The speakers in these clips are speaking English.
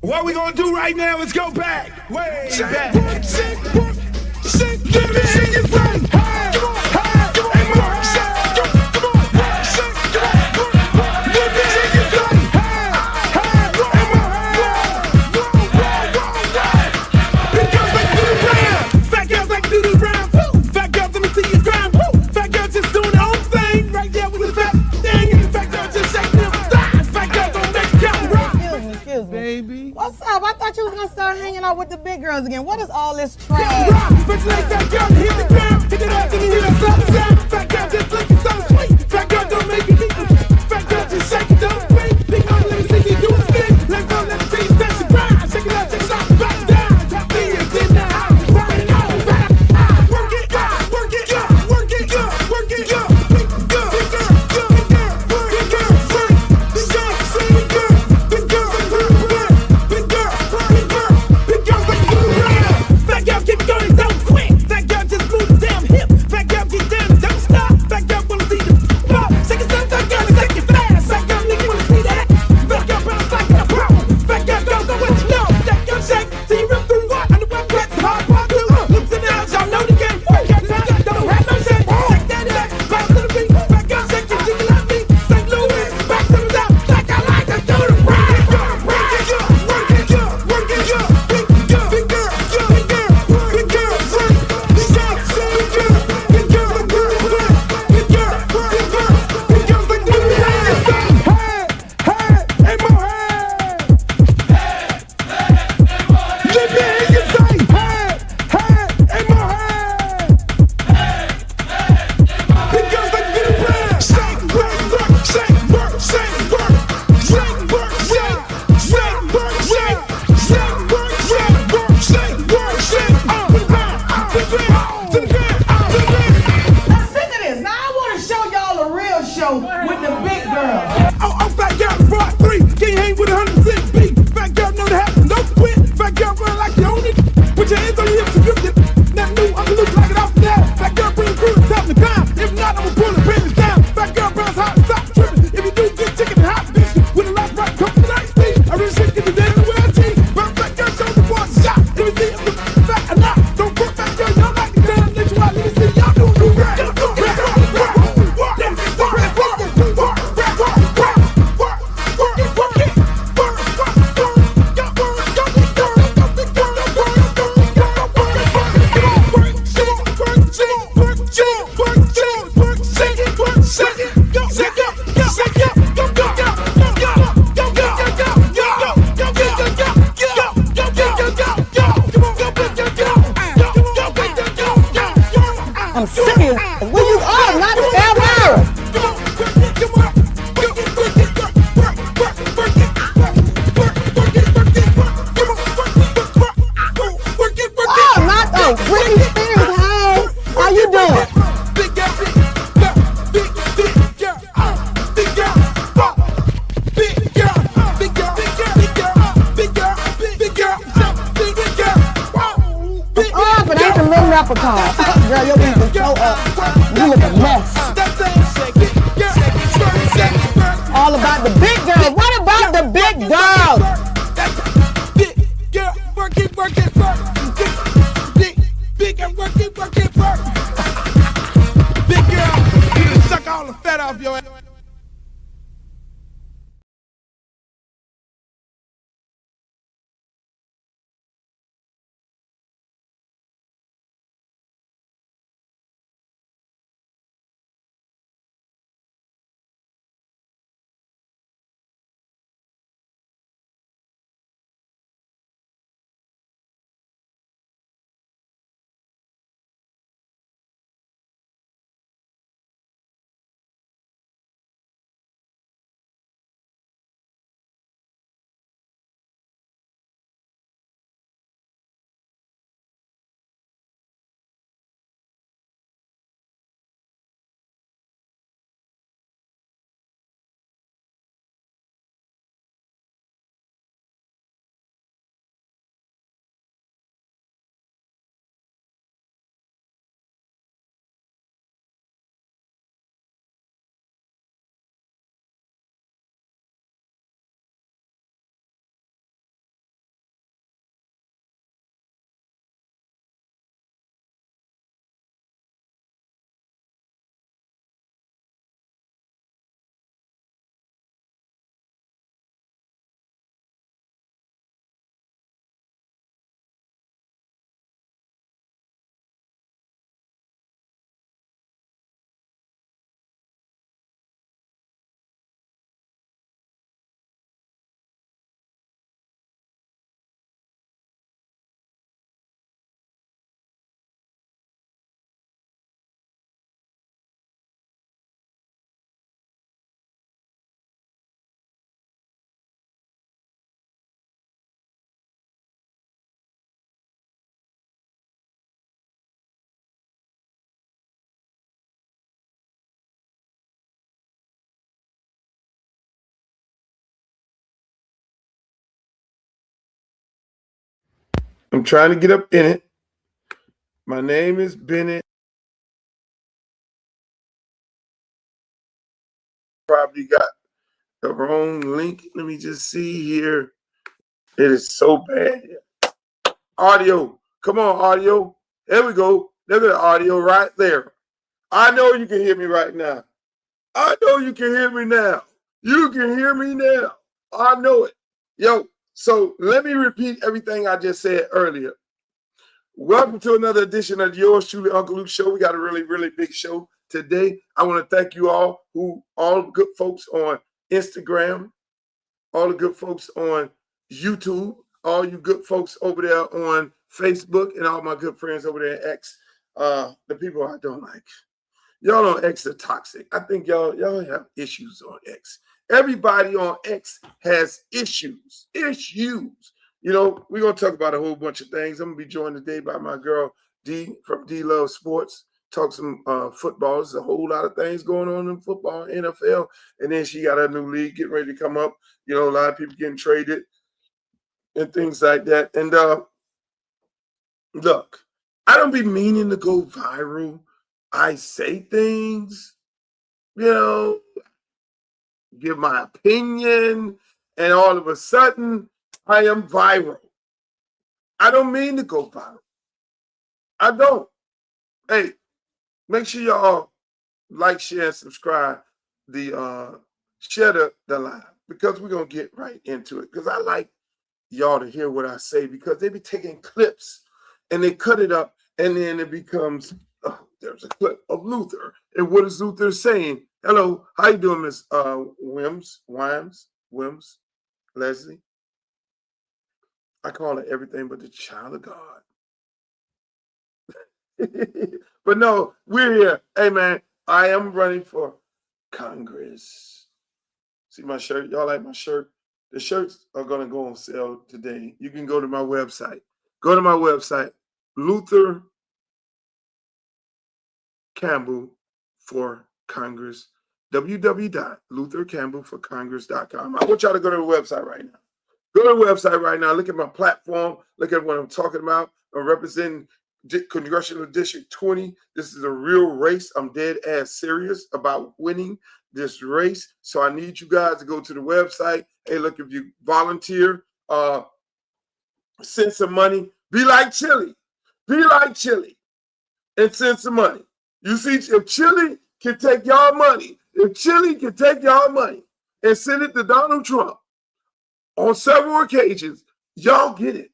What we gonna do right now is go back, way back. Let me hear you say, hey, hey, hey, more, come on, shake, come on, let me hear you say, hey, hey, hey, more, because they do the round, fat girls like do the round, woo. Fat girls, let me see you grind, woo. Fat girls just doing their own thing, right there with the fat thing, and the fat girls just shaking them thighs. Fat girls don't make it count, rock. Excuse me. Baby. What's up? I thought you was gonna start hanging out with the big girls again. What is all this trash? Rock, but you like fat girl, hit the ground, hit it up, and you hear that soft sound. Fat girl just looking so sweet. Fat girl don't make it eat. Fat girl just shake it, don't wait. Big girl, let me see you do a spin. Let go, let me see you touch the ground. Shake it up, back down. Top me is in the house. Right it out, right out. Work it, work it, work it, work it, big girl, big girl, big girl, big girl, big girl, big girl, big girl, big girl, big girl, big girls like you around. Fat girl keep going, don't quit. Fat girl just move the damn hip. Fat girl get down, don't stop. Fat girl wanna see the pop. Shake it, fat girl, shake it fast. Fat girl, nigga wanna see that. Fat girl bounce like a pro. Fat girl don't go what you know. Fat girl shake till you rip through what? On the web that's hard part two. Lips and out, y'all know the game. Fat girl don't have no shame. Shake that ass, bounce to the beat. Fat girl shake it, jiggle like me. St. Louis, back to the top. Like I like to do the ride. Work it, work it, work it, big girl, big girl, big girl, big girl, big girl, big girl, big girl, big girl, big girl, big girl, big girls like do the dance. Hey, hey, hey, more hey. Let me hear you say, hey, hey, hey, more hey. Big girls like do the dance. Shake, work, work, shake, work, shake, work, shake, work, shake, shake, work, shake, shake, work, shake, work, shake, work, shake, to the ground, to the ground, to the ground, to the ground. Now sick of this. Now I want to show y'all a real show with the big girls. Oh, fat girl, brought three. Can't hang with 100% beat. Fat girl, know that happen. Don't quit. Fat girl, run like you own it. Put your hands on your hips and grip it. Nothing new, I'm loose like it off the net. Fat girl, bring the crew to top the climb. If not, I'ma pull the business down. Fat girl, bounce hot, stop tripping. If you do, get chicken and hot bitch. With a lot right, come to the night speed. I really shit get the day in the way I cheat. Bounce fat girl, show the boy a shot. Let me see if the fat or not. Don't put fat girl, y'all like the ground. Let you out, let me see y'all do the rap. I'm serious. Where you are, not ever. Oh, not the Britney Spears. Hey, how you doing? Big girl, big girl, big girl, big girl, big girl, big girl, big girl, big girl, big girl, big girl. Oh, but ain't the little leprechaun. Girl, your wings is so up. You look a mess. All about the big girls. What about the big girls? Big girl, work it, work it, work. Big girl, work it, work it, work. Big girl, you done suck all the fat off your ass. I'm trying to get up in it. My name is Bennett. Probably got the wrong link. Let me just see here. It is so bad. Audio. Come on, audio. There we go. Look at the audio right there. I know you can hear me right now. I know you can hear me now. You can hear me now. I know it. Yo, so let me repeat everything I just said earlier. Welcome to another edition of yours truly, Uncle Luke Show. We got a really, really big show today. I want to thank you all the good folks on Instagram, all the good folks on YouTube, all you good folks over there on Facebook, and all my good friends over there at X. The people I don't like. Y'all on X are toxic. I think y'all have issues on X. Everybody on X has issues. You know, we're going to talk about a whole bunch of things. I'm going to be joined today by my girl, D, from D Love Sports. Talk some football. There's a whole lot of things going on in football, NFL. And then she got a new league getting ready to come up. You know, a lot of people getting traded and things like that. And look, I don't be meaning to go viral. I say things, you know, give my opinion, and all of a sudden, I am viral. I don't mean to go viral. I don't. Hey, make sure y'all like, share, and subscribe. Share the live, because we're gonna get right into it. Because I like y'all to hear what I say, because they be taking clips and they cut it up, and then it becomes there's a clip of Luther. And what is Luther saying? Hello, how you doing, Miss Wims, Leslie? I call her everything but the child of God. But no, we're here. Hey, man, I am running for Congress. See my shirt? Y'all like my shirt? The shirts are going to go on sale today. You can go to my website. Go to my website, Luther Campbell for Congress, www.luthercampbellforcongress.com. I want y'all to go to the website right now. Go to the website right now. Look at my platform. Look at what I'm talking about. I'm representing Congressional District 20. This is a real race. I'm dead ass serious about winning this race. So I need you guys to go to the website. Hey, look, if you volunteer, send some money. Be like Chili. Be like Chili and send some money. You see, if Chili can take y'all money, and send it to Donald Trump on several occasions, y'all get it.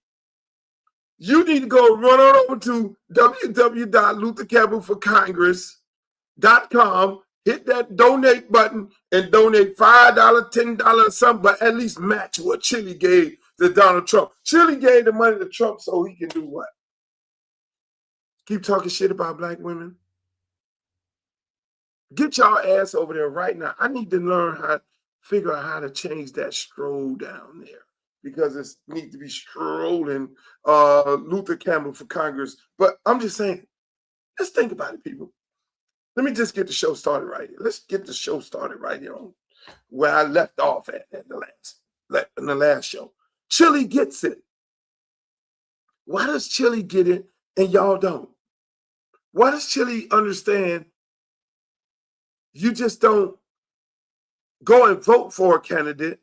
You need to go run on over to www.luthercampbellforcongress.com, hit that donate button, and donate $5, $10, something, but at least match what Chili gave to Donald Trump. Chili gave the money to Trump so he can do what? Keep talking shit about black women? Get y'all ass over there right now. I need to figure out how to change that stroll down there, because it needs to be strolling Luther Campbell for Congress. But I'm just saying, let's think about it, people. Let me just get the show started right here. Let's get the show started right here on where I left off in the last show. Chili gets it. Why does Chili get it and y'all don't? Why does Chili understand you just don't go and vote for a candidate,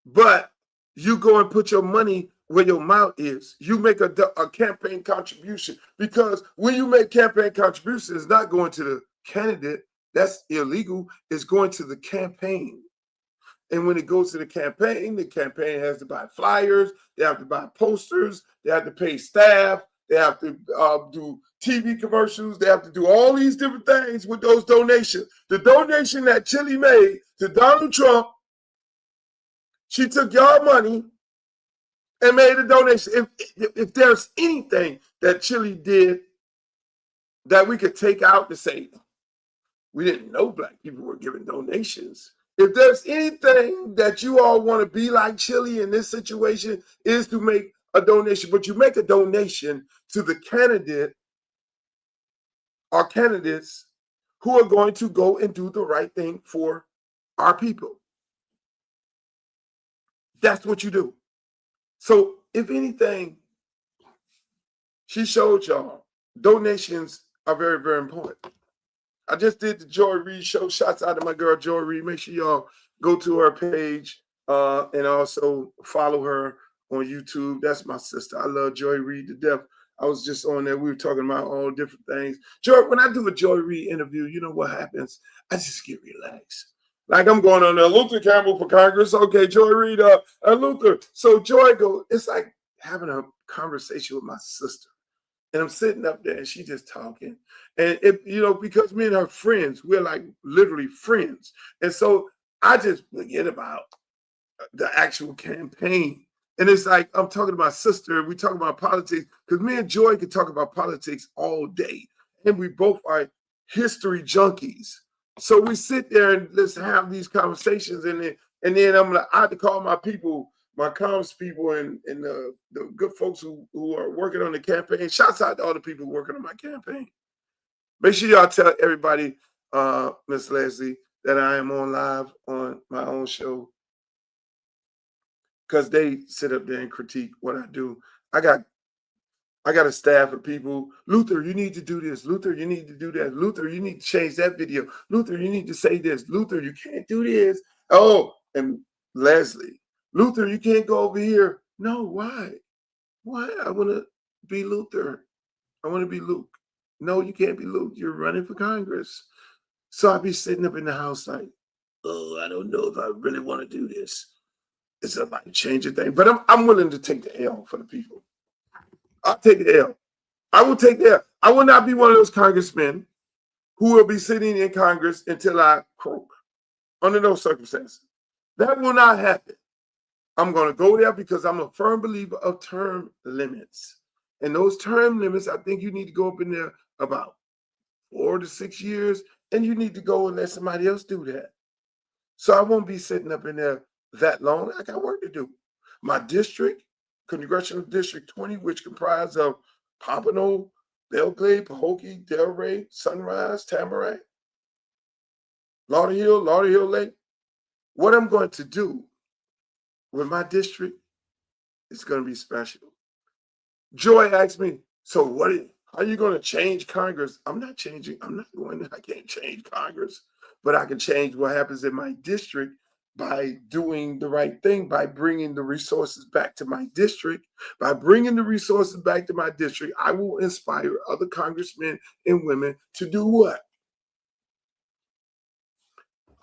but you go and put your money where your mouth is? You make a campaign contribution, because when you make campaign contributions, it's not going to the candidate. That's illegal. It's going to the campaign. And when it goes to the campaign has to buy flyers. They have to buy posters. They have to pay staff. They have to do TV commercials. They have to do all these different things with those donations. The donation that Chili made to Donald Trump, she took y'all money and made a donation. If there's anything that Chili did that we could take out to say, we didn't know black people were giving donations. If there's anything that you all want to be like Chili in this situation, is to make a donation. But you make a donation to the candidate or candidates who are going to go and do the right thing for our people. That's what you do. So if anything, She showed y'all donations are very, very important. I just did the Joy Reid show. Shouts out to my girl Joy Reid. Make sure y'all go to her page and also follow her on YouTube. That's my sister. I love Joy Reid to death. I was just on there. We were talking about all different things. Joy, when I do a Joy Reid interview, you know what happens? I just get relaxed. Like I'm going on there, Luther Campbell for Congress. Okay, Joy Reid, Luther. So Joy goes, it's like having a conversation with my sister. And I'm sitting up there and she just talking. And because me and her friends, we're like literally friends. And so I just forget about the actual campaign. And it's like I'm talking to my sister, we talk about politics, because me and Joy can talk about politics all day. And we both are history junkies. So we sit there and let's have these conversations. And then I have to call my people, my comms people, and the good folks who are working on the campaign. Shouts out to all the people working on my campaign. Make sure y'all tell everybody, Miss Leslie, that I am on live on my own show, because they sit up there and critique what I do. I got a staff of people. Luther, you need to do this. Luther, you need to do that. Luther, you need to change that video. Luther, you need to say this. Luther, you can't do this. Oh, and Leslie, Luther, you can't go over here. No, why? Why? I want to be Luther. I want to be Luke. No, you can't be Luke. You're running for Congress. So I'd be sitting up in the house like, oh, I don't know if I really want to do this. It's a life-changing thing. But I'm willing to take the L for the people. I'll take the L. I will take the L. I will not be one of those congressmen who will be sitting in Congress until I croak. Under those circumstances. That will not happen. I'm going to go there because I'm a firm believer of term limits. And those term limits, I think you need to go up in there about 4 to 6 years, and you need to go and let somebody else do that. So I won't be sitting up in there that long. I got work to do. My district, Congressional District 20, which comprised of Pompano, Belgrade, Pahokee, Delray, Sunrise, Tamarack, Lauderhill Lake. What I'm going to do with my district is going to be special. Joy asked me, so how are you going to change Congress? I'm not changing. I can't change Congress, but I can change what happens in my district by doing the right thing, by bringing the resources back to my district. By bringing the resources back to my district, I will inspire other congressmen and women to do what?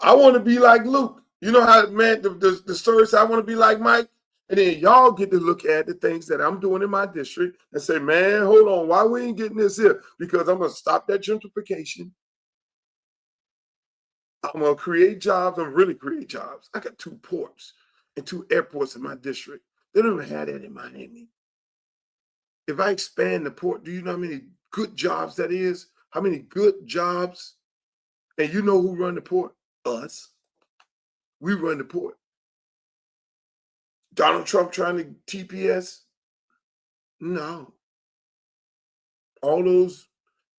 I want to be like Luke. You know how, man, the story says I want to be like Mike? And then y'all get to look at the things that I'm doing in my district and say, man, hold on, why we ain't getting this here? Because I'm going to stop that gentrification. I'm going to create jobs and really create jobs. I got 2 ports and 2 airports in my district. They don't even have that in Miami. If I expand the port, do you know how many good jobs that is? How many good jobs? And you know who run the port? Us. We run the port. Donald Trump trying to TPS? No. All those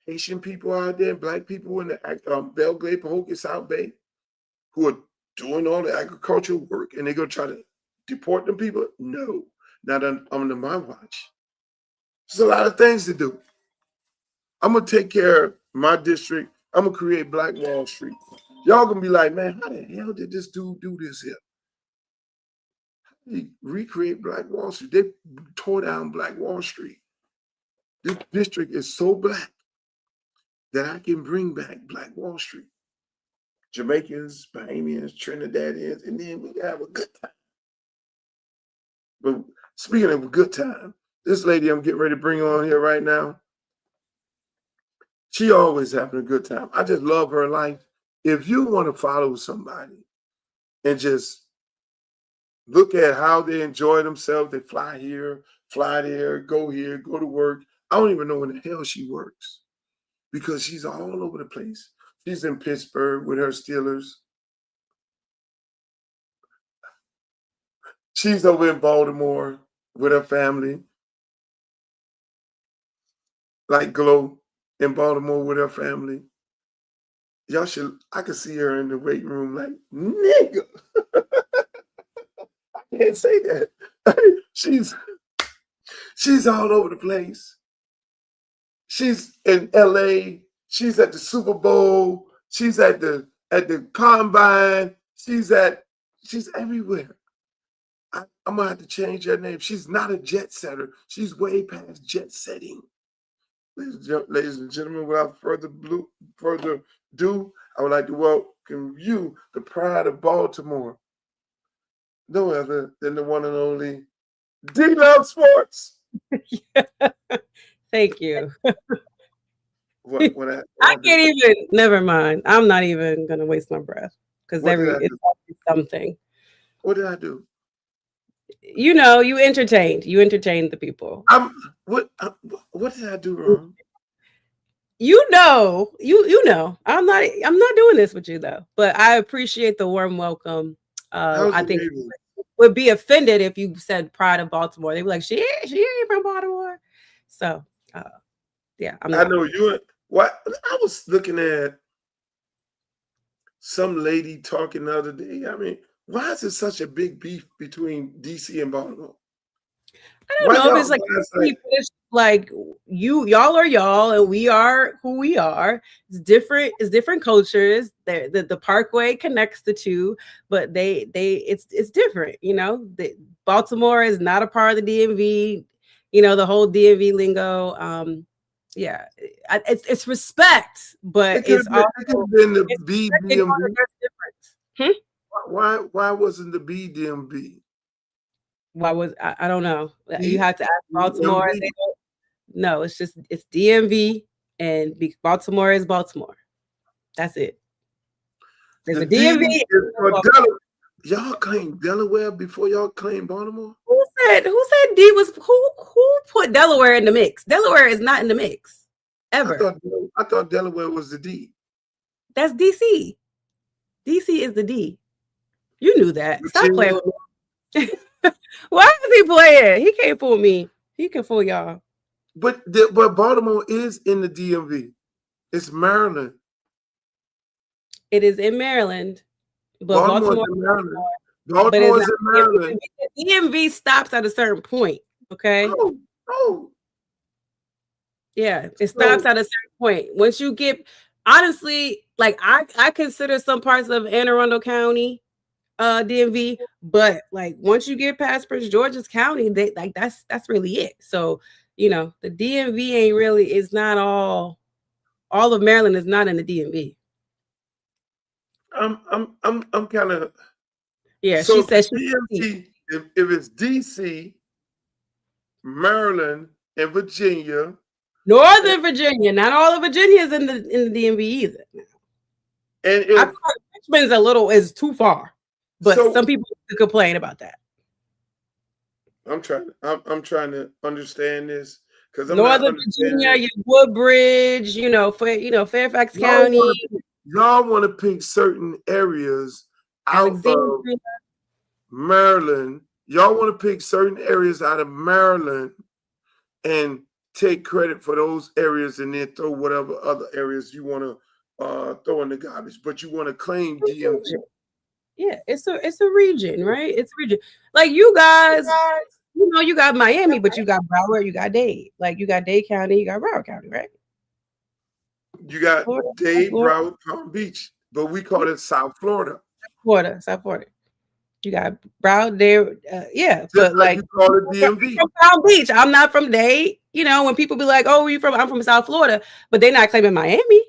Haitian people out there, black people in the Belgrade, Pahokee, South Bay, who are doing all the agricultural work, and they're going to try to deport them people? No, not under my watch. There's a lot of things to do. I'm going to take care of my district. I'm going to create Black Wall Street. Y'all going to be like, man, how the hell did this dude do this here? He recreate Black Wall Street. They tore down Black Wall Street. This district is so black that I can bring back Black Wall Street. Jamaicans, Bahamians, Trinidadians, and then we can have a good time. But speaking of a good time, this lady I'm getting ready to bring on here right now, she always having a good time. I just love her life. If you want to follow somebody and just look at how they enjoy themselves, they fly here, fly there, go to work. I don't even know when the hell she works because she's all over the place. She's in Pittsburgh with her Steelers. She's over in Baltimore with her family. Like Glow in Baltimore with her family. Y'all should, I could see her in the weight room like, nigga. I can't say that. She's all over the place. She's in LA. She's at the Super Bowl. She's at the combine. She's everywhere. I'm gonna have to change her name. She's not a jet setter. She's way past jet setting. Ladies and gentlemen, without further ado, I would like to welcome you, the pride of Baltimore, no other than the one and only D-Love Sports. Thank you. I can't even. Never mind. I'm not even gonna waste my breath because it's something. What did I do? You know, you entertained the people. What did I do wrong? You know. I'm not doing this with you though. But I appreciate the warm welcome. I think would be offended if you said pride of Baltimore. They'd be like, she ain't from Baltimore. So yeah, I know you. What I was looking at some lady talking the other day. I mean, why is it such a big beef between DC and Baltimore? I don't know. It's like y'all are y'all, and we are who we are. It's different cultures. The Parkway connects the two, but it's different. You know, Baltimore is not a part of the DMV. You know, the whole DMV lingo. Yeah, it's respect, but it's also been the BDMV. Why wasn't the BDMV? Why was I don't know. You have to ask Baltimore. No, it's DMV, and Baltimore is Baltimore. That's it. There's a DMV. Y'all claim Delaware before y'all claim Baltimore? Who said D was who put Delaware in the mix? Delaware is not in the mix ever. I thought Delaware was the D. That's DC. DC is the D. You knew that. Stop playing with me. Why is he playing? He can't fool me. He can fool y'all. But Baltimore is in the DMV. It's Maryland. It is in Maryland. But Baltimore in Maryland. Baltimore is in Maryland. The DMV stops at a certain point. Okay. Oh. Yeah, it stops at a certain point. Once you get, honestly, like I consider some parts of Anne Arundel County DMV, but like once you get past Prince George's County, that's really it. So you know the DMV ain't really, it's not all of Maryland is not in the DMV. I'm kind of, yeah. So she says DMV, if it's DC, Maryland, and Virginia, Northern Virginia, not all of Virginia is in the DMV either. And I feel like Richmond's is too far. But some people complain about that. I'm trying to understand this because Northern Virginia, your Woodbridge, Fairfax County. Y'all want to pick certain areas out of Maryland. Y'all want to pick certain areas out of Maryland and take credit for those areas and then throw whatever other areas you want to throw in the garbage. But you want to claim DMV. Yeah, it's a region, right? It's a region. Like you guys, you got Miami, but you got Broward, you got Dade. Like you got Dade County, you got Broward County, right? You got Dade, Broward, Palm Beach, but we call it South Florida. South Florida. You got Broward there, yeah. Just but like you call it DMV. From Palm Beach. I'm not from Dade. You know, when people be like, "Oh, where you from?" I'm from South Florida, but they're not claiming Miami.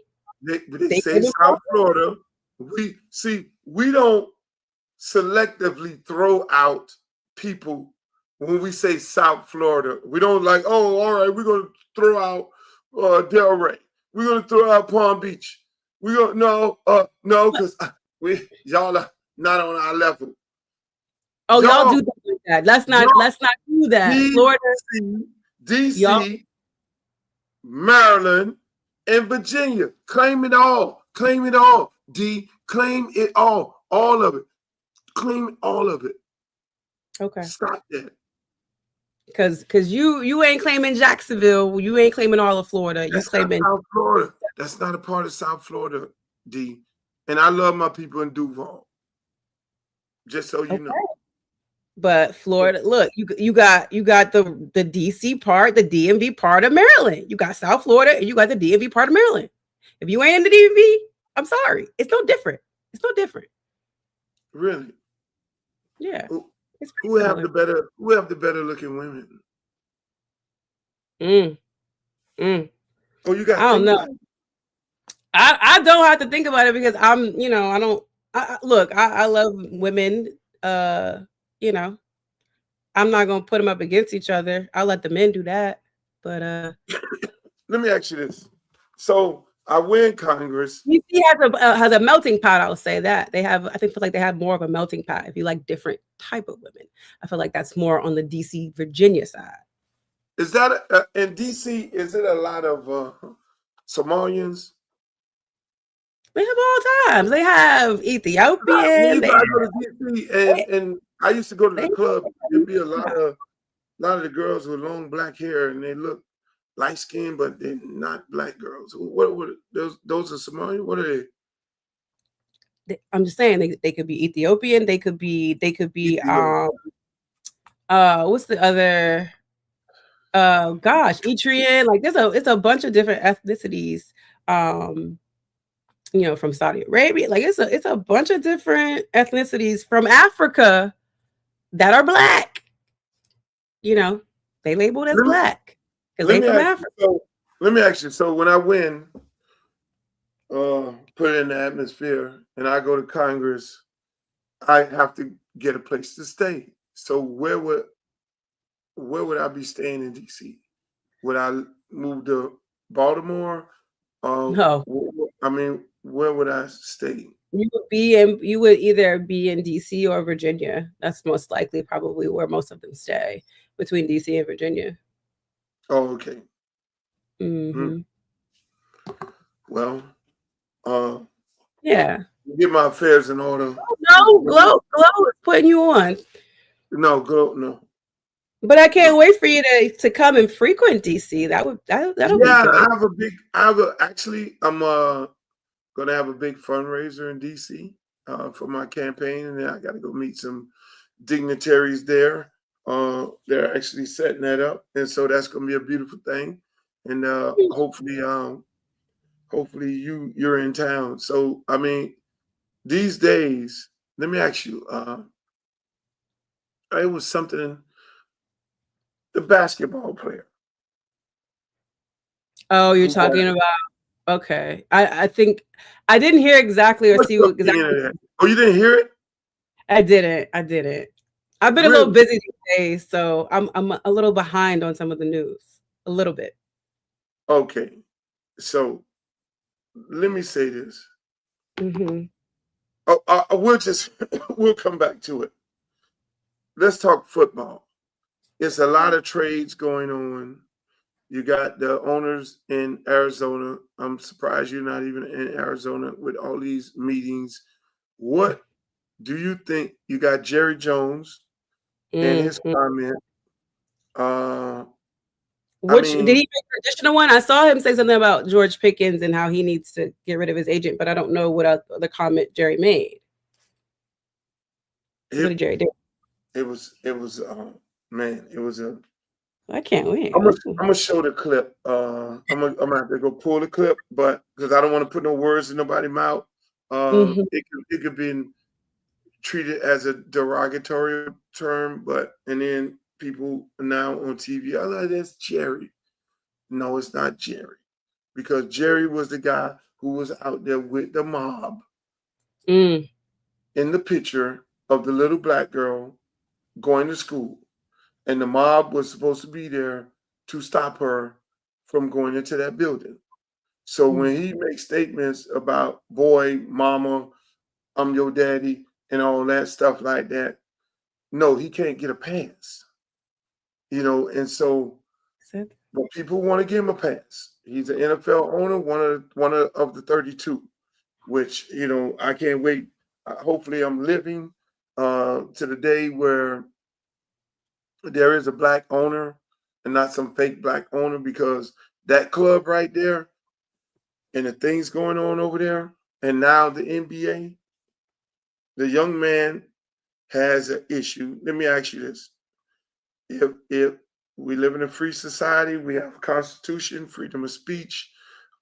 They say South Florida. We don't selectively throw out people when we say South Florida. We don't like, oh, all right, we're gonna throw out Delray. We're gonna throw out Palm Beach. No, because y'all are not on our level. Oh, y'all do that. Let's not do that. DC, Florida, DC, Maryland, and Virginia. Claim it all. Claim it all. Claim it all. All of it. Claim all of it. Okay. Stop that. Because you ain't claiming Jacksonville. You ain't claiming all of Florida. That's claiming South Florida. That's not a part of South Florida, D. And I love my people in Duval. Just so you know. But Florida, look, you got the DC part, the DMV part of Maryland. You got South Florida and you got the DMV part of Maryland. If you ain't in the DMV, I'm sorry. It's no different. It's no different. Really? Yeah. Who have the better looking women? Oh, you got I don't know. I don't have to think about it because I'm, I don't look, I love women. You know, I'm not gonna put them up against each other. I'll let the men do that. But let me ask you this. So I win Congress. DC has a melting pot. I'll say that they have. I feel like they have more of a melting pot. If you like different type of women, I feel like that's more on the DC Virginia side. Is that in DC? Is it a lot of Somalians? They have all times. They have Ethiopian. I go to DC and I used to go to the club. There'd be a lot of the girls with long black hair, and they look light skinned, but they're not black girls. What those are Somalian? What are they? I'm just saying they could be Ethiopian. They could be Ethiopian. What's the other? Gosh, Eritrean. Like it's a bunch of different ethnicities. From Saudi Arabia. Like it's a bunch of different ethnicities from Africa that are black. They labeled as black because they from Africa. Let me ask you. So when I win, put it in the atmosphere, and I go to Congress, I have to get a place to stay. So where would I be staying in DC? Would I move to Baltimore? No. I mean, where would I stay? You would either be in DC or Virginia. That's most likely probably where most of them stay, between DC and Virginia. Oh, okay. Mm-hmm. Well, yeah. Get my affairs in order. Oh, no, Glow is putting you on. No, Glow, no. But I can't wait for you to come and frequent DC. That'll be good. I'm gonna have a big fundraiser in DC for my campaign, and then I gotta go meet some dignitaries there. They're actually setting that up, and so that's gonna be a beautiful thing. And hopefully you're in town. So I mean, these days, let me ask you, it was something. The basketball player. Oh, you're talking about. Okay, I think I didn't hear exactly or see what exactly. Oh, you didn't hear it? I didn't. I've been a little busy these days, so I'm a little behind on some of the news. A little bit. Okay, so let me say this. Mm-hmm. We'll come back to it. Let's talk football. It's a lot of trades going on. You got the owners in Arizona. I'm surprised you're not even in Arizona with all these meetings. What do you think? You got Jerry Jones and his comment. Did he make an additional one? I saw him say something about George Pickens and how he needs to get rid of his agent, but I don't know what other comment Jerry made. What did Jerry do? It was man, it was a. I can't wait. I'm gonna show the clip. I'm gonna have to go pull the clip, but because I don't want to put no words in nobody's mouth. It could be treated as a derogatory term, and then people now on TV, oh, that's Jerry. No, it's not Jerry, because Jerry was the guy who was out there with the mob in the picture of the little black girl going to school. And the mob was supposed to be there to stop her from going into that building. So when he makes statements about boy, mama, I'm your daddy, and all that stuff like that, no, he can't get a pass. And so but people want to give him a pass. He's an NFL owner, one of the 32, which, I can't wait. Hopefully I'm living to the day where there is a black owner and not some fake black owner, because that club right there and the things going on over there, and now the NBA, the young man has an issue, let me ask you this. If we live in a free society, we have a constitution, freedom of speech.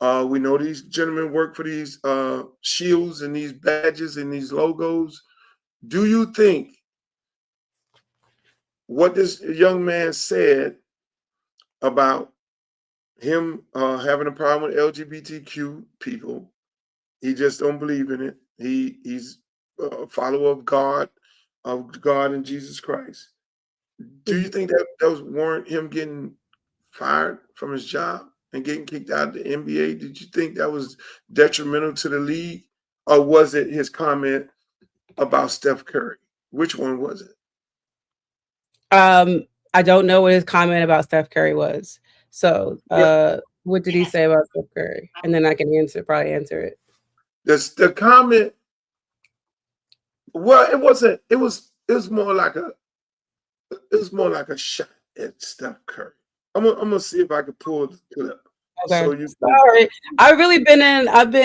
We know these gentlemen work for these shields and these badges and these logos. Do you think what this young man said about him having a problem with LGBTQ people, he just don't believe in it. He's a follower of God and Jesus Christ. Do you think that was warrant him getting fired from his job and getting kicked out of the NBA? Did you think that was detrimental to the league, or was it his comment about Steph Curry? Which one was it? I don't know what his comment about Steph Curry was. So, what did he say about Steph Curry? And then I can probably answer it. The comment. Well, it wasn't. It was more like a shot at Steph Curry. I'm gonna see if I can pull the clip. Okay. Sorry, I've been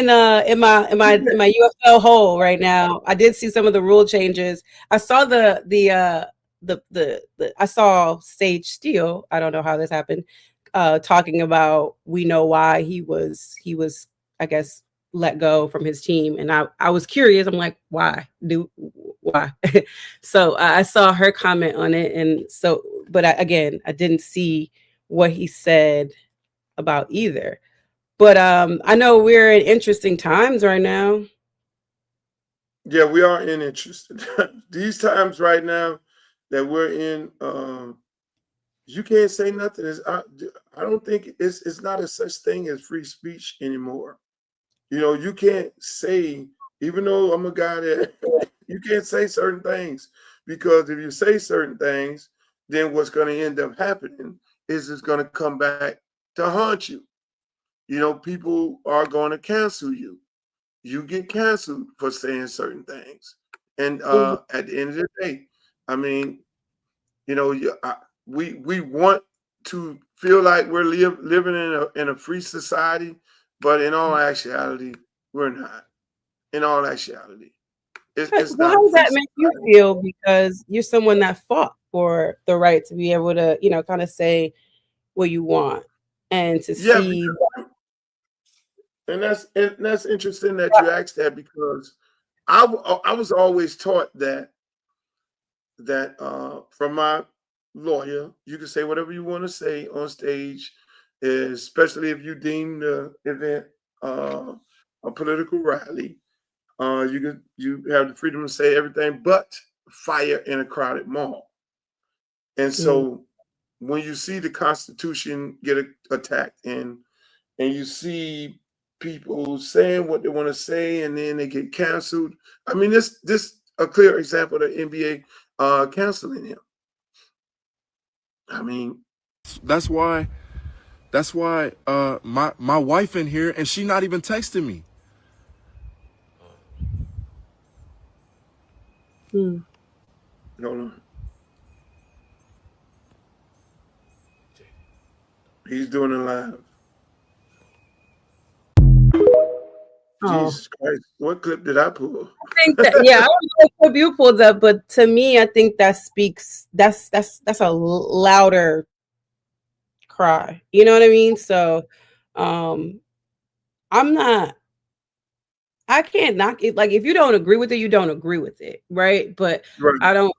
in my UFL hole right now. I did see some of the rule changes. I saw I saw Sage Steele. I don't know how this happened. Talking about we know why he was I guess let go from his team, and I was curious. I'm like, why? So I saw her comment on it, and so but I didn't see what he said about either. But I know we're in interesting times right now. Yeah, we are in interesting these times right now that we're in. You can't say nothing. I don't think it's not a such thing as free speech anymore. You know, you can't say, even though I'm a guy that you can't say certain things, because if you say certain things, then what's going to end up happening is it's going to come back to haunt you. You know, people are going to cancel you. You get canceled for saying certain things. And at the end of the day, I mean, you know, we want to feel like we're living in a free society, but in all actuality, we're not. In all actuality, it's not. How does that make you feel? Because you're someone that fought for the right to be able to, kind of say what you want and to see. And that's interesting that you asked that, because I was always taught that from my lawyer, you can say whatever you want to say on stage, especially if you deem the event a political rally. You have the freedom to say everything but fire in a crowded mall. And so when you see the Constitution get attacked and you see people saying what they want to say and then they get canceled. I mean, this a clear example of the NBA canceling him. I mean, that's why my wife in here and she not even texting me. No. He's doing it live. Jesus Christ. What clip did I pull? I think that, I don't know what clip you pulled up, but to me, I think that's a louder cry. You know what I mean? So I can't knock it. Like, if you don't agree with it, you don't agree with it, right? But I don't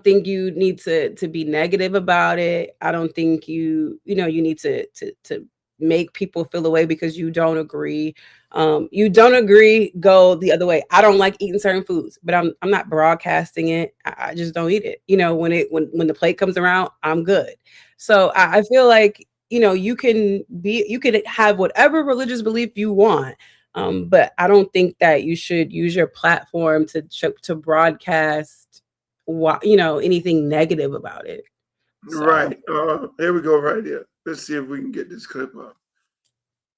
think you need to be negative about it. I don't think you need to make people feel away because you don't agree. You don't agree, go the other way. I don't like eating certain foods, but I'm not broadcasting it. I just don't eat it. When the plate comes around, I'm good. So I feel like, you can have whatever religious belief you want. But I don't think that you should use your platform to broadcast anything negative about it. So. Right. Here we go right here. Let's see if we can get this clip up.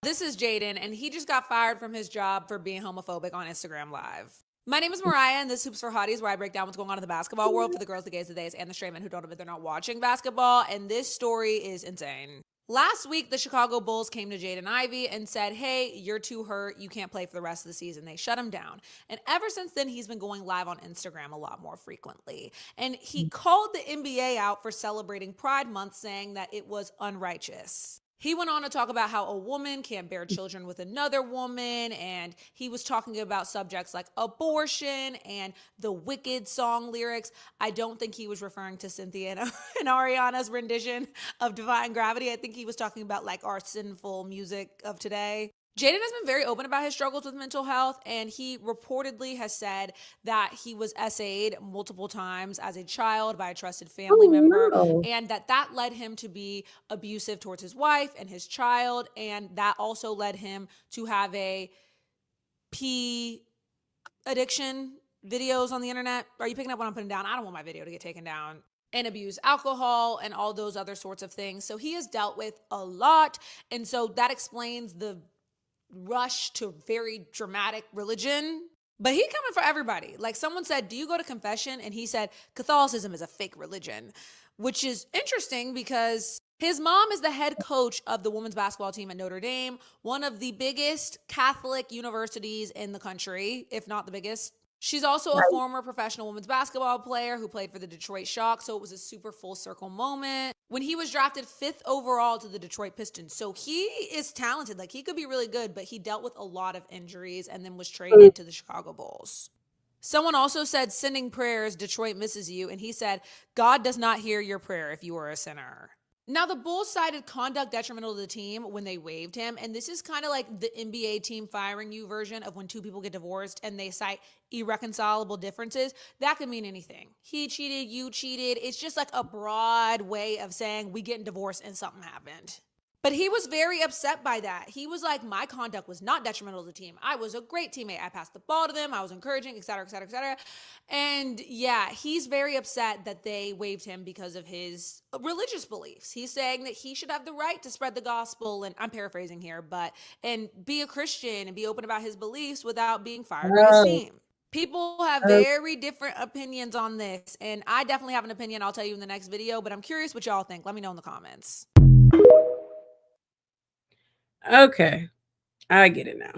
This is Jaden, and he just got fired from his job for being homophobic on Instagram Live. My name is Mariah, and this Hoops for Hotties, where I break down what's going on in the basketball world for the girls, the gays, the days, and the straight men who don't admit they're not watching basketball. And this story is insane. Last week, the Chicago Bulls came to Jaden Ivey and said, hey, you're too hurt. You can't play for the rest of the season. They shut him down. And ever since then, he's been going live on Instagram a lot more frequently. And he called the NBA out for celebrating Pride Month, saying that it was unrighteous. He went on to talk about how a woman can't bear children with another woman, and he was talking about subjects like abortion and the Wicked song lyrics. I don't think he was referring to Cynthia and Ariana's rendition of Divine Gravity. I think he was talking about like our sinful music of today. Jaden has been very open about his struggles with mental health, and he reportedly has said that he was SA'd multiple times as a child by a trusted family member, and that led him to be abusive towards his wife and his child, and that also led him to have a pee addiction videos on the internet. Are you picking up what I'm putting down? I don't want my video to get taken down. And abuse alcohol and all those other sorts of things. So he has dealt with a lot, and so that explains the rush to very dramatic religion. But he coming for everybody. Like someone said, do you go to confession? And he said, Catholicism is a fake religion, which is interesting because his mom is the head coach of the women's basketball team at Notre Dame, one of the biggest Catholic universities in the country, if not the biggest. She's also a former professional women's basketball player who played for the Detroit Shock, so it was a super full circle moment. When he was drafted 5th overall to the Detroit Pistons, so he is talented. Like, he could be really good, but he dealt with a lot of injuries and then was traded to the Chicago Bulls. Someone also said, sending prayers, Detroit misses you, and he said, God does not hear your prayer if you are a sinner. Now, the Bulls cited conduct detrimental to the team when they waived him, and this is kind of like the NBA team firing you version of when two people get divorced and they cite irreconcilable differences. That could mean anything. He cheated, you cheated. It's just like a broad way of saying we getting divorced and something happened. But he was very upset by that. He was like, my conduct was not detrimental to the team. I was a great teammate. I passed the ball to them. I was encouraging, et cetera, et cetera, et cetera. And yeah, he's very upset that they waived him because of his religious beliefs. He's saying that he should have the right to spread the gospel, and I'm paraphrasing here, and be a Christian and be open about his beliefs without being fired by his team. People have very different opinions on this, and I definitely have an opinion. I'll tell you in the next video, but I'm curious what y'all think. Let me know in the comments. Okay, I get it now.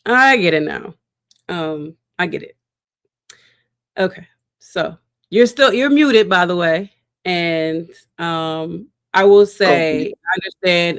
I get it. Okay, so you're muted, by the way, and I will say I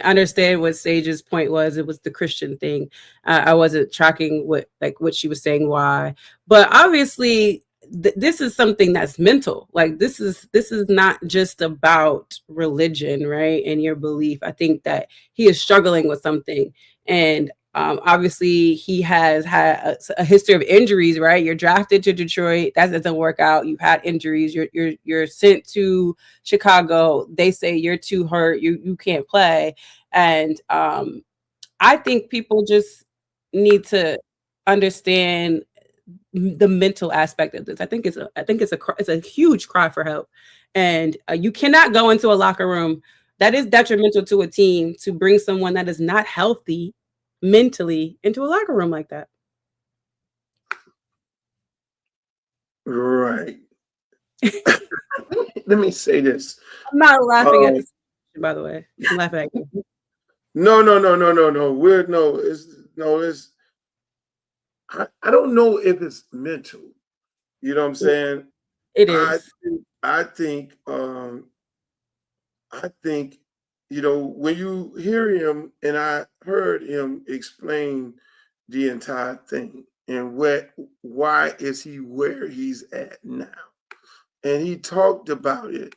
understand what Sage's point was. It was the Christian thing. I wasn't tracking what she was saying why, but obviously this is something that's mental. Like this is not just about religion, right? And your belief. I think that he is struggling with something, and obviously he has had a history of injuries, right? You're drafted to Detroit, that doesn't work out. You've had injuries. You're sent to Chicago. They say you're too hurt. You can't play, and I think people just need to understand the mental aspect of this. I think it's a huge cry for help, and you cannot go into a locker room that is detrimental to a team to bring someone that is not healthy mentally into a locker room like that. Right. Let me say this. I'm not laughing at this, by the way. I'm laughing at you. No. I don't know if it's mental. You know what I'm saying? It is. I think, you know, when you hear him, and I heard him explain the entire thing and why is he where he's at now? And he talked about it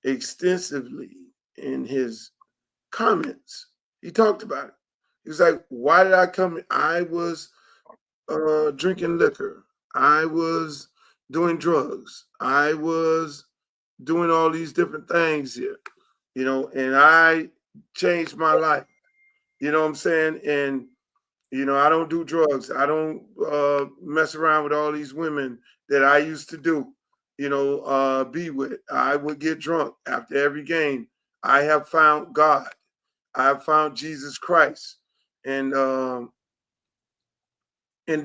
extensively in his comments. He talked about it. He was like, why did I come? I was drinking liquor. I was doing drugs. I was doing all these different things here, you know, and I changed my life. You know what I'm saying? And, you know, I don't do drugs. I don't mess around with all these women that I used to do, you know, be with. I would get drunk after every game. I have found God. I have found Jesus Christ. And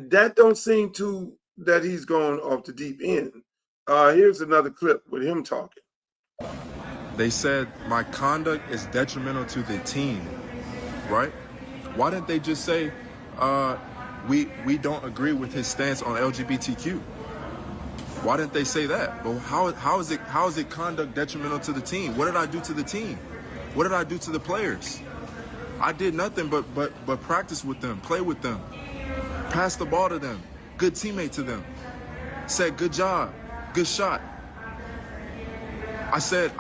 that don't seem that he's going off the deep end. Here's another clip with him talking. They said my conduct is detrimental to the team, right? Why didn't they just say, we don't agree with his stance on LGBTQ? Why didn't they say that? But how is it conduct detrimental to the team? What did I do to the team? What did I do to the players? I did nothing but practice with them, play with them, pass the ball to them, good teammate to them. Said good job, good shot. I said,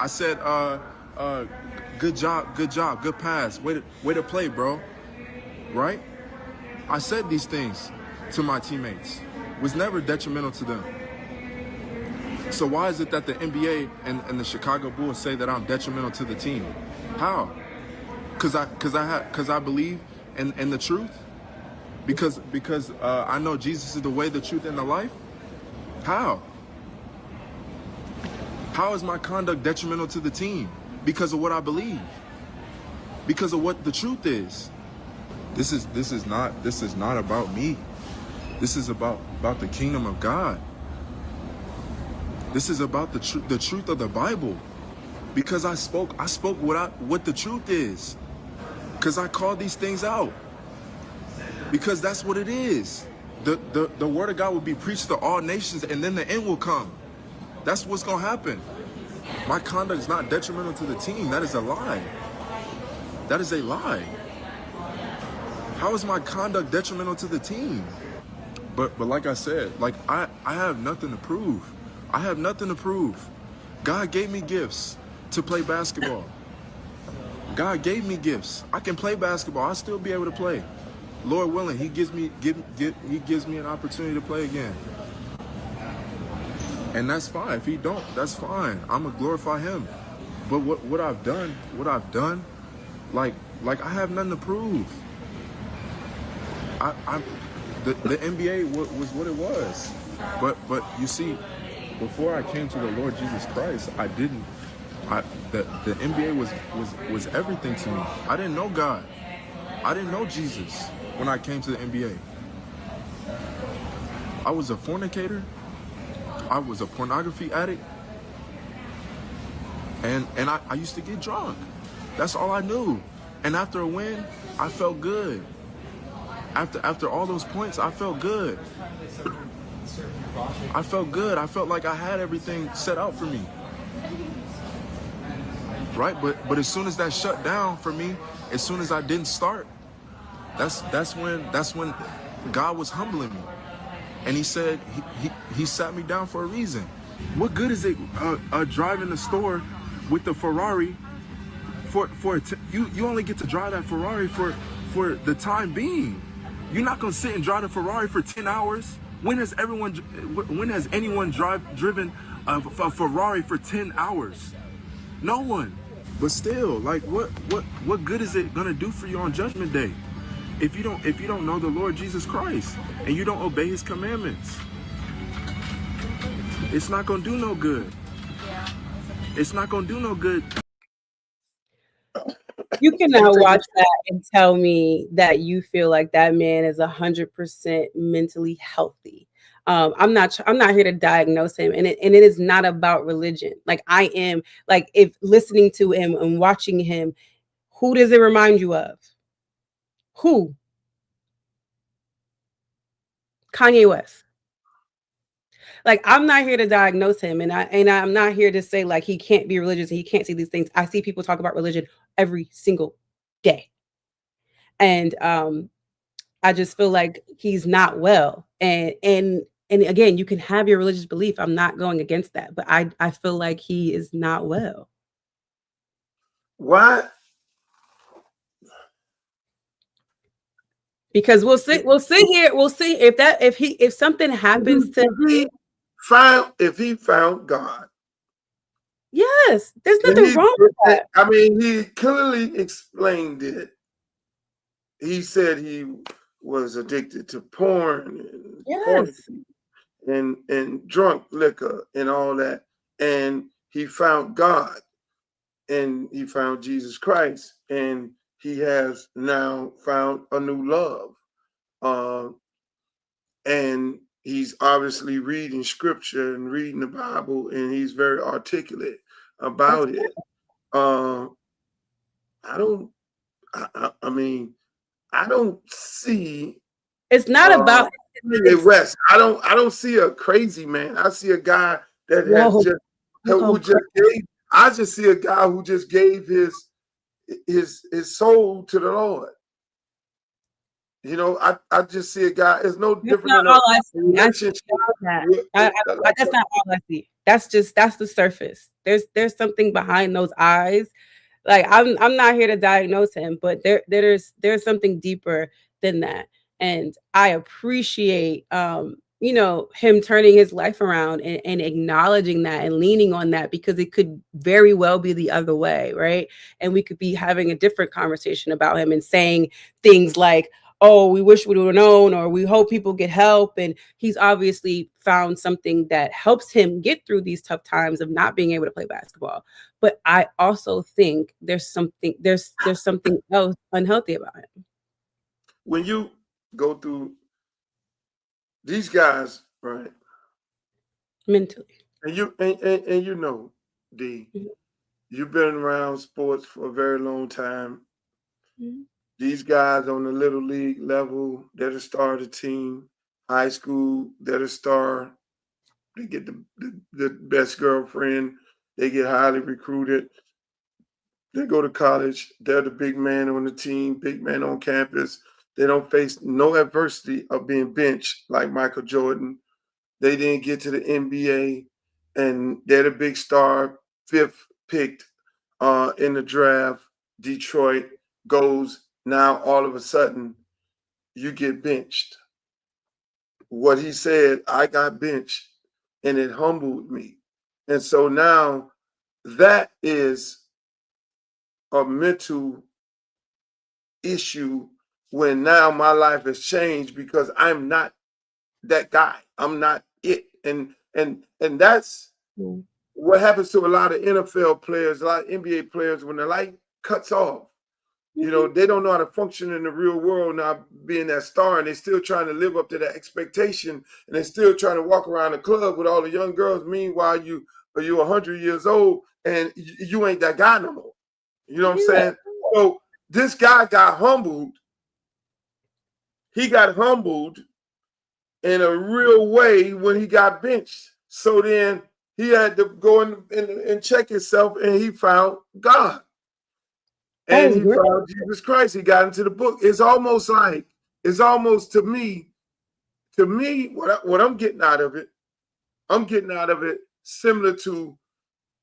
good job, good pass, way to play, bro. Right? I said these things to my teammates. Was never detrimental to them. So why is it that the NBA and the Chicago Bulls say that I'm detrimental to the team? How? Because I believe in the truth. Because I know Jesus is the way, the truth, and the life. How? How is my conduct detrimental to the team? Because of what I believe. Because of what the truth is. This is not about me. This is about the kingdom of God. This is about the truth of the Bible. Because I spoke what the truth is. Because I called these things out. Because that's what it is. The word of God will be preached to all nations, and then the end will come. That's what's gonna happen. My conduct is not detrimental to the team. That is a lie. That is a lie. How is my conduct detrimental to the team? But like I said, like I have nothing to prove. I have nothing to prove. God gave me gifts to play basketball. God gave me gifts. I can play basketball. I'll still be able to play. Lord willing, He gives me an opportunity to play again. And that's fine. If He don't, that's fine. I'm gonna glorify Him. But what I've done, like I have nothing to prove. The NBA was what it was. But you see, before I came to the Lord Jesus Christ, the NBA was everything to me. I didn't know God. I didn't know Jesus when I came to the NBA. I was a fornicator. I was a pornography addict. And I used to get drunk. That's all I knew. And after a win, I felt good. After all those points, I felt good. I felt good. I felt like I had everything set out for me. Right? But as soon as that shut down for me, as soon as I didn't start, that's when God was humbling me. And He said, he sat me down for a reason. What good is it driving the store with the Ferrari you only get to drive that Ferrari for the time being. You're not gonna sit and drive the Ferrari for 10 hours. When has anyone driven a Ferrari for 10 hours? No one. But still, like what good is it gonna do for you on Judgment Day if you don't know the Lord Jesus Christ and you don't obey His commandments? It's not gonna do no good. It's not gonna do no good. You cannot watch that and tell me that you feel like that man is 100% mentally healthy. I'm not here to diagnose him, and it is not about religion. Like I am, like if listening to him and watching him, who does it remind you of? Who? Kanye West. Like I'm not here to diagnose him, and I'm not here to say like he can't be religious and he can't see these things. I see people talk about religion every single day, and I just feel like he's not well. And again, you can have your religious belief. I'm not going against that, but I feel like he is not well. Why? Because we'll see here. We'll see if something happens to him. If he found God. Yes, there's nothing wrong with that. I mean, he clearly explained it. He said he was addicted to porn and drunk liquor and all that. And he found God and he found Jesus Christ, and he has now found a new love. And he's obviously reading scripture and reading the Bible, and he's very articulate about it. I don't. I mean, I don't see. It's not about Kanye West. I don't see a crazy man. I see a guy that has just who just gave. I just see a guy who just gave his soul to the Lord. You know, I just see a guy. It's no different than a relationship. That's not all I see. That's the surface. There's something behind those eyes. Like I'm not here to diagnose him, but there's something deeper than that. And I appreciate you know, him turning his life around and acknowledging that and leaning on that, because it could very well be the other way, right? And we could be having a different conversation about him and saying things like, oh, we wish we would have known, or we hope people get help. And he's obviously found something that helps him get through these tough times of not being able to play basketball. But I also think there's something else unhealthy about him. When you go through these guys, right? Mentally. And you know, D, you've been around sports for a very long time. Mm-hmm. These guys on the little league level, they're the star of the team. High school, they're the star. They get the best girlfriend. They get highly recruited. They go to college. They're the big man on the team, big man on campus. They don't face no adversity of being benched like Michael Jordan. They didn't get to the NBA, and they're the big star, 5th picked in the draft. Detroit goes. Now, all of a sudden, you get benched. What he said, I got benched, and it humbled me. And so now that is a mental issue when now my life has changed because I'm not that guy. I'm not it. And that's what happens to a lot of NFL players, a lot of NBA players when the light cuts off. You know, they don't know how to function in the real world now, being that star, and they're still trying to live up to that expectation, and they're still trying to walk around the club with all the young girls. Meanwhile, you're 100 years old, and you ain't that guy no more. You know what I'm saying? So this guy got humbled. He got humbled in a real way when he got benched. So then he had to go and check himself, and he found God. And he found Jesus Christ. He got into the book. It's almost to me, what I'm getting out of it, similar to,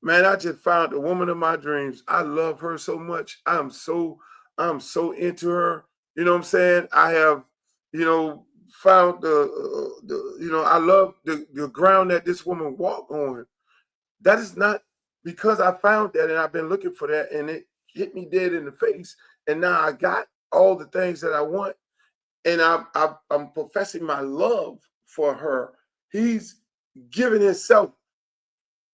man, I just found the woman of my dreams. I love her so much. I'm so into her. You know what I'm saying? I have, found I love the ground that this woman walked on. That is not because I found that and I've been looking for that, and it hit me dead in the face, and now I got all the things that I want, and I'm professing my love for her. He's giving himself.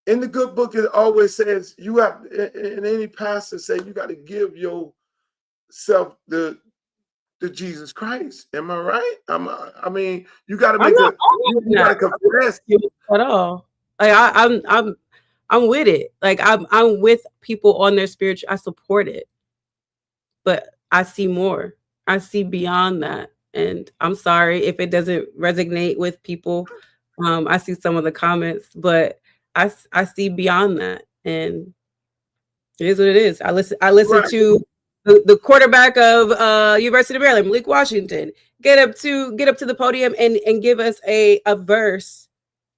In the good book, it always says you have, and any pastor say you got to give yourself to Jesus Christ. Am I right? I mean, you got to make you got to confess at all. Like I'm with it. Like I'm with people on their spiritual. I support it, but I see more. I see beyond that, and I'm sorry if it doesn't resonate with people. I see some of the comments, but I see beyond that, and it is what it is. I listen right. to the quarterback of University of Maryland, Malik Washington, get up to the podium and give us a verse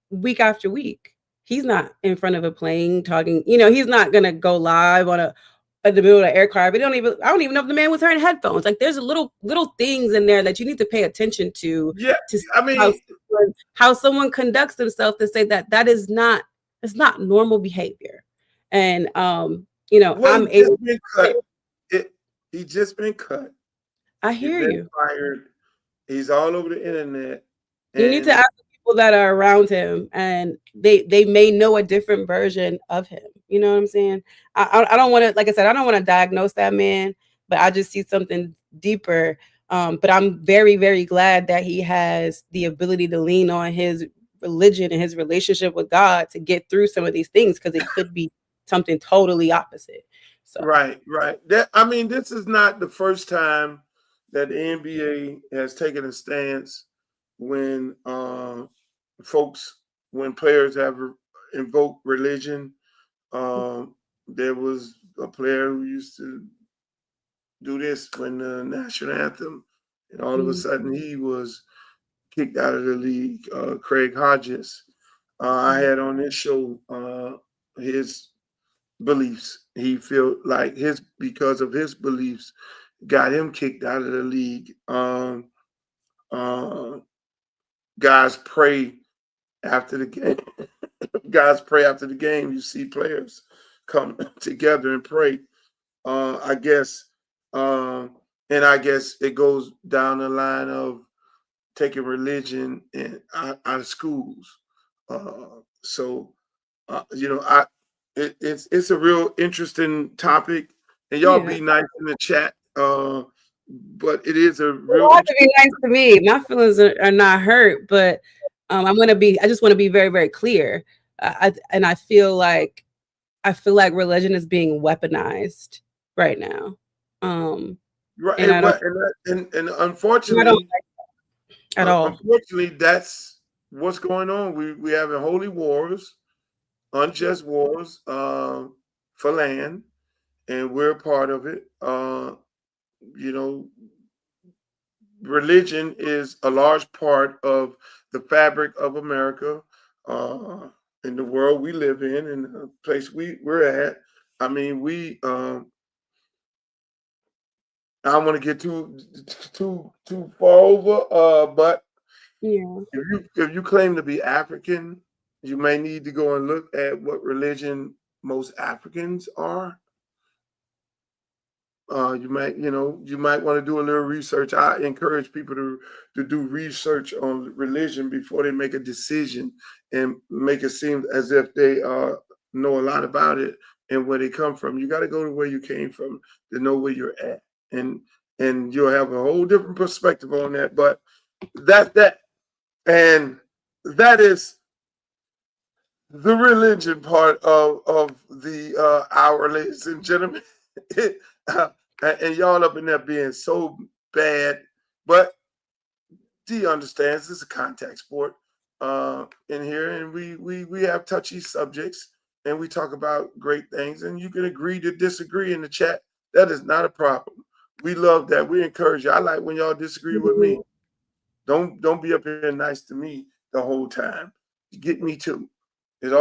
week after week. He's not in front of a plane talking, he's not going to go live in the middle of an air car. But I don't even know if the man was wearing headphones. Like there's little things in there that you need to pay attention to. Yeah. I mean, how someone conducts themselves to say that is not, it's not normal behavior. And, I'm able to. He just been cut. I hear you. Fired. He's all over the internet. You need to ask people that are around him, and they may know a different version of him. You know what I'm saying? I don't want to, like I said, I don't want to diagnose that man, but I just see something deeper. But I'm very, very glad that he has the ability to lean on his religion and his relationship with God to get through some of these things, because it could be something totally opposite. So Right. This is not the first time that the NBA has taken a stance when when players have invoked religion. There was a player who used to do this when the national anthem, and all of a sudden he was kicked out of the league. Craig Hodges, I had on this show his beliefs. He felt like because of his beliefs got him kicked out of the league. Guys pray after the game. Guys pray after the game. You see players come together and pray. I guess it goes down the line of taking religion out of schools. It's a real interesting topic, and y'all be nice in the chat. But it is a real. It ought to be nice to me. My feelings are not hurt, but I just want to be very, very clear. I feel like religion is being weaponized right now. Right, and unfortunately, at all. Unfortunately, that's what's going on. We having holy wars, unjust wars for land, and we're a part of it. Religion is a large part of the fabric of America, in the world we live in the place we're at. I mean, I don't want to get too far over, but if you claim to be African, you may need to go and look at what religion most Africans are. You might want to do a little research. I encourage people to do research on religion before they make a decision and make it seem as if they know a lot about it and where they come from. You got to go to where you came from to know where you're at, and you'll have a whole different perspective on that. But that is the religion part of the hour, ladies and gentlemen. And y'all up in there being so bad, but D understands this is a contact sport in here, and we have touchy subjects, and we talk about great things, and you can agree to disagree in the chat. That is not a problem. We love that. We encourage you. I like when y'all disagree with me. Don't be up here nice to me the whole time. Get me too. It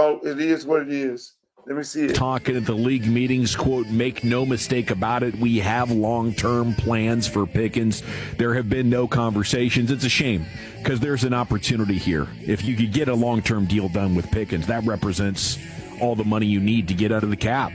is what it is. Let me see it. Talking at the league meetings, quote, make no mistake about it, we have long-term plans for Pickens. There have been no conversations. It's a shame because there's an opportunity here. If you could get a long-term deal done with Pickens, that represents all the money you need to get out of the cap.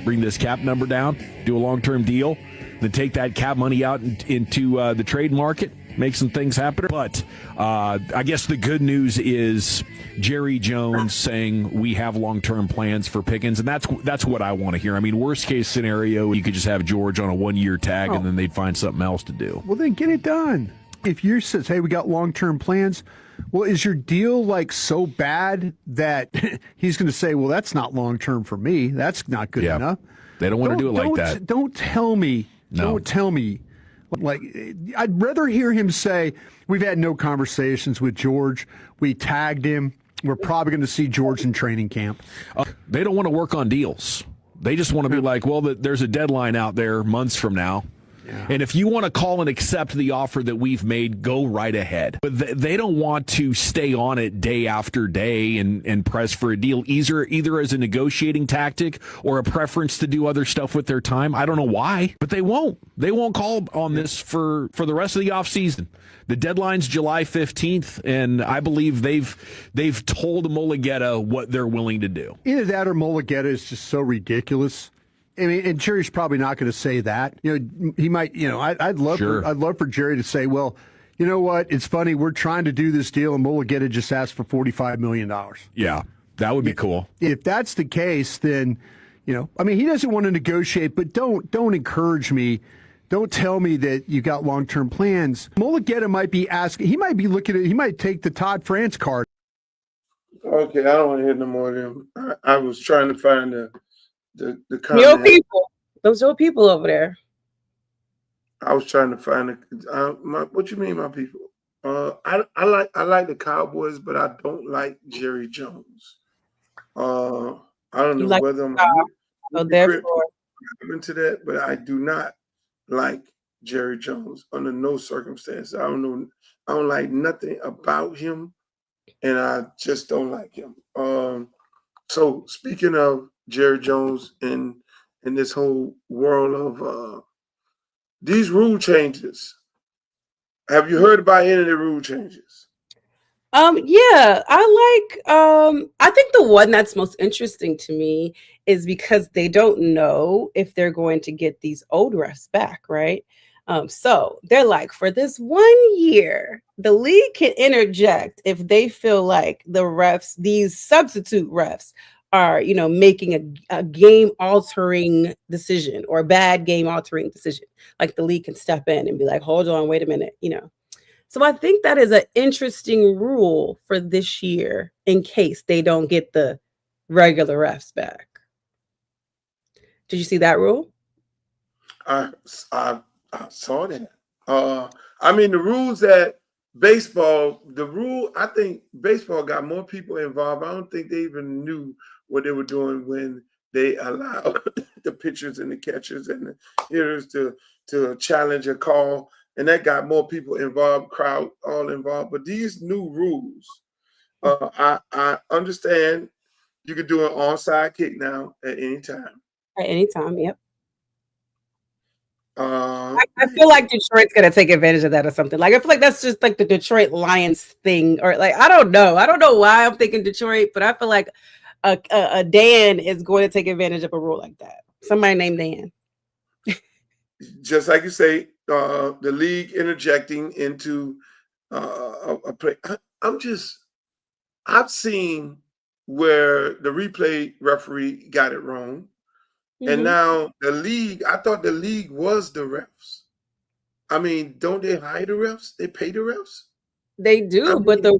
Bring this cap number down, do a long-term deal, then take that cap money out into the trade market, make some things happen. But I guess the good news is Jerry Jones saying we have long-term plans for Pickens, and that's what I want to hear. I mean, worst case scenario, you could just have George on a 1-year tag, and then they'd find something else to do. Well, then get it done. If you says, hey, we got long-term plans, well, is your deal like so bad that he's going to say, well, that's not long-term for me. That's not good enough. They don't want to do it like that. Don't tell me. No. Don't tell me. Like, I'd rather hear him say, we've had no conversations with George. We tagged him. We're probably going to see George in training camp. They don't want to work on deals. They just want to be like, well, there's a deadline out there months from now. Yeah. And if you want to call and accept the offer that we've made, go right ahead. But they don't want to stay on it day after day and press for a deal, either as a negotiating tactic or a preference to do other stuff with their time. I don't know why, but they won't. They won't call on this for the rest of the offseason. The deadline's July 15th, and I believe they've told Mulugeta what they're willing to do. Either that or Mulugeta is just so ridiculous. I mean, and Jerry's probably not going to say that. You know, he might. You know, I'd love for Jerry to say, well, you know what? It's funny. We're trying to do this deal, and Mulugeta just asked for $45 million. Yeah, that would be cool. If that's the case, then, you know, I mean, he doesn't want to negotiate, but don't encourage me. Don't tell me that you got long-term plans. Mulugeta might be asking. He might be looking at. He might take the Todd France card. Okay, I don't want to hear no more of them. I was trying to find the real people, Those are people over there. I was trying to find what you mean, my people? I like the Cowboys, but I don't like Jerry Jones. I don't know whether I'm into that, but I do not like Jerry Jones under no circumstance. I don't like nothing about him, and I just don't like him. So speaking of Jerry Jones and this whole world of these rule changes, have you heard about any of the rule changes? Yeah, I think the one that's most interesting to me is because they don't know if they're going to get these old refs back, right? So they're like, for this 1 year, the league can interject if they feel like the refs, these substitute refs, are making a game altering decision or a bad game altering decision. Like the league can step in and be like, hold on, wait a minute, So I think that is an interesting rule for this year in case they don't get the regular refs back. Did you see that rule? I saw that. I mean, the rules that baseball, I think baseball got more people involved. I don't think they even knew what they were doing when they allowed the pitchers and the catchers and the hitters to challenge a call. And that got more people involved, crowd all involved. But these new rules, I understand you could do an onside kick now at any time. At any time, yep. I feel like Detroit's gonna take advantage of that or something. Like I feel like that's just like the Detroit Lions thing, or like I don't know why I'm thinking Detroit, but I feel like a Dan is going to take advantage of a rule like that. Somebody named Dan. Just like you say, the league interjecting into a play. I've seen where the replay referee got it wrong. Mm-hmm. And now the league, I thought the league was the refs. I mean, don't they hire the refs? They pay the refs? They do, but the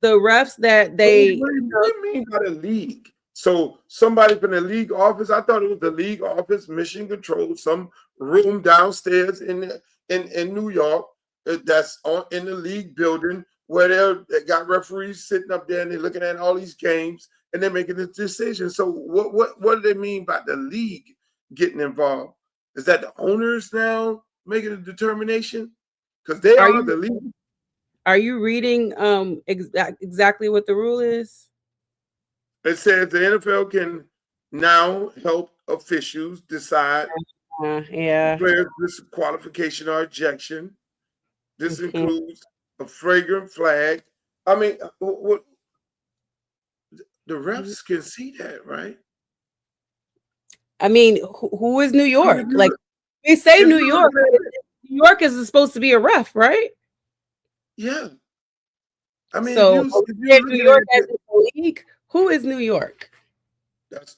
refs that they... What do you mean by the league? So somebody from the league office, I thought it was the league office, mission control, some room downstairs in New York that's in the league building where they got referees sitting up there and they're looking at all these games and they're making a decision. So what do they mean by the league getting involved? Is that the owners now making a determination? Because they are the league. Are you reading exactly what the rule is? It says the NFL can now help officials decide players' disqualification or ejection. This includes a flagrant flag. I mean, what the refs can see that, right? I mean, who is New York? Like we say New York. New York is supposed to be a ref, right? Yeah. I mean, so if New York as a league, who is New York? That's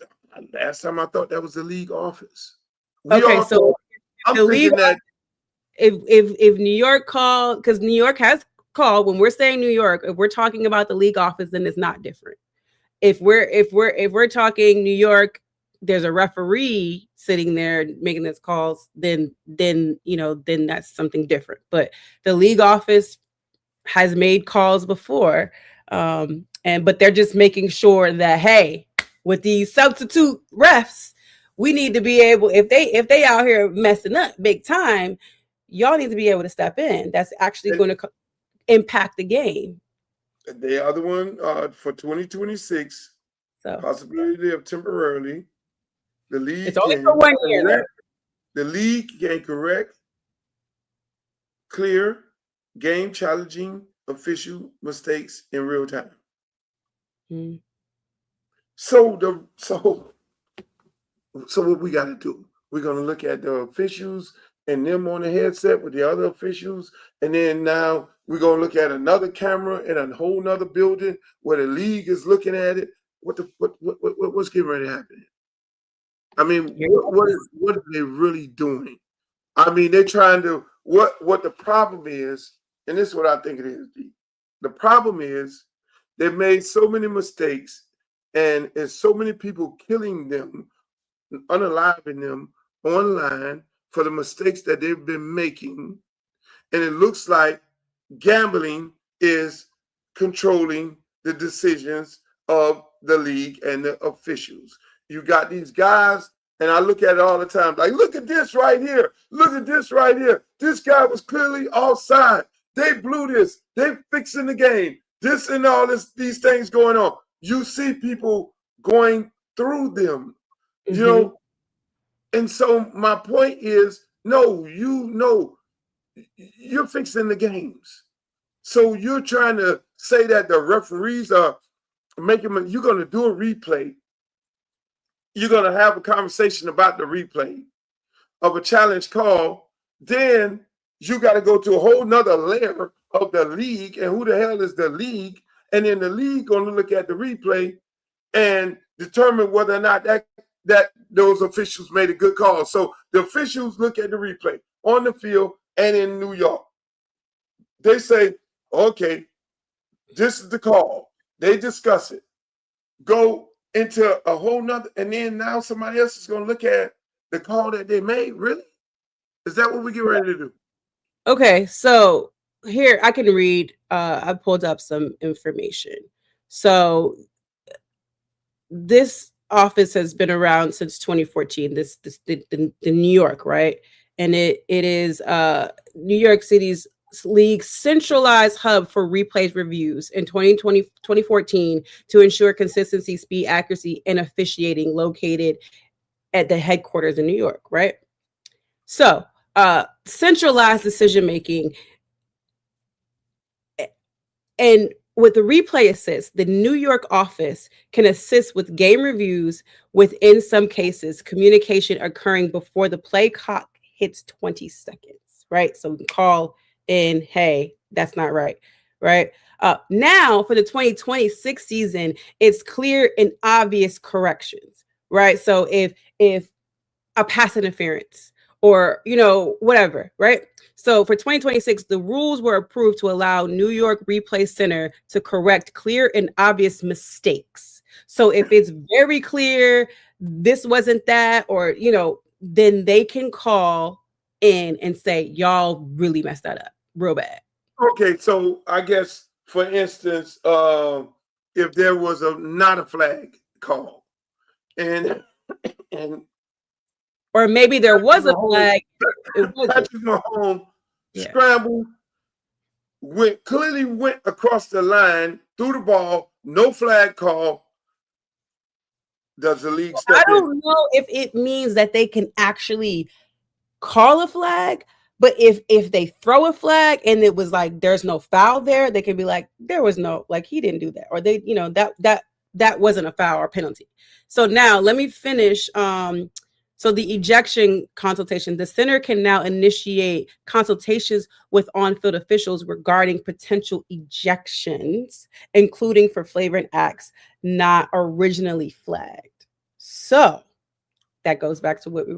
last time I thought that was the league office. So the league, that if New York called, because New York has called, when we're saying New York, if we're talking about the league office, then it's not different. If we're talking New York, there's a referee sitting there making these calls, then that's something different. But the league office has made calls before, but they're just making sure that, hey, with these substitute refs, we need to be able, if they out here messing up big time, y'all need to be able to step in. That's actually going to impact the game. The other one for 2026, possibility of temporarily, the league. It's only for 1 year. The league can correct, clear, game challenging official mistakes in real time. Mm. So what we got to do? We're going to look at the officials and them on the headset with the other officials, and then now we're going to look at another camera in a whole nother building where the league is looking at it. What's getting ready to happen? I mean, what are they really doing? I mean, they're trying to what the problem is, and this is what I think it is. The problem is they've made so many mistakes, and so many people killing them, unaliving them online for the mistakes that they've been making. And it looks like gambling is controlling the decisions of the league and the officials. You got these guys, and I look at it all the time, like, look at this right here. Look at this right here. This guy was clearly offside. They blew this. They fixing the game. This and all these things going on. You see people going through them, you know. And so my point is, no, you're fixing the games. So you're trying to say that the referees are making, you're going to do a replay. You're going to have a conversation about the replay of a challenge call. Then you got to go to a whole nother layer of the league. And who the hell is the league? And then the league going to look at the replay and determine whether or not that those officials made a good call. So the officials look at the replay on the field and in New York. They say, okay, this is the call. They discuss it. Go into a whole nother, and then now somebody else is going to look at the call that they made. Really? Is that what we get ready to do? Okay, so here I can read. I pulled up some information. So this office has been around since 2014. The New York, right? And it is New York City's league's centralized hub for replay reviews in 2014 to ensure consistency, speed, accuracy, and officiating, located at the headquarters in New York, right? So centralized decision making, and with the replay assist, the New York office can assist with game reviews with, in some cases, communication occurring before the play clock hits 20 seconds, right? So we can call in, hey, that's not right, right? Now for the 2026 season, it's clear and obvious corrections, right? So if a pass interference or, whatever, right? So for 2026, the rules were approved to allow New York Replay Center to correct clear and obvious mistakes. So if it's very clear, this wasn't that, or, then they can call in and say, y'all really messed that up real bad. Okay, so I guess, for instance, if there was not a flag call, and or maybe there was a flag. Patrick Mahomes scrambled, clearly went across the line, threw the ball, no flag call. Does the league step in? I don't know if it means that they can actually call a flag, but if they throw a flag and it was like there's no foul there, they can be like, there was no, like, he didn't do that, or they, that wasn't a foul or penalty. So now let me finish. So the ejection consultation, the center can now initiate consultations with on-field officials regarding potential ejections, including for flagrant acts not originally flagged. So that goes back to what we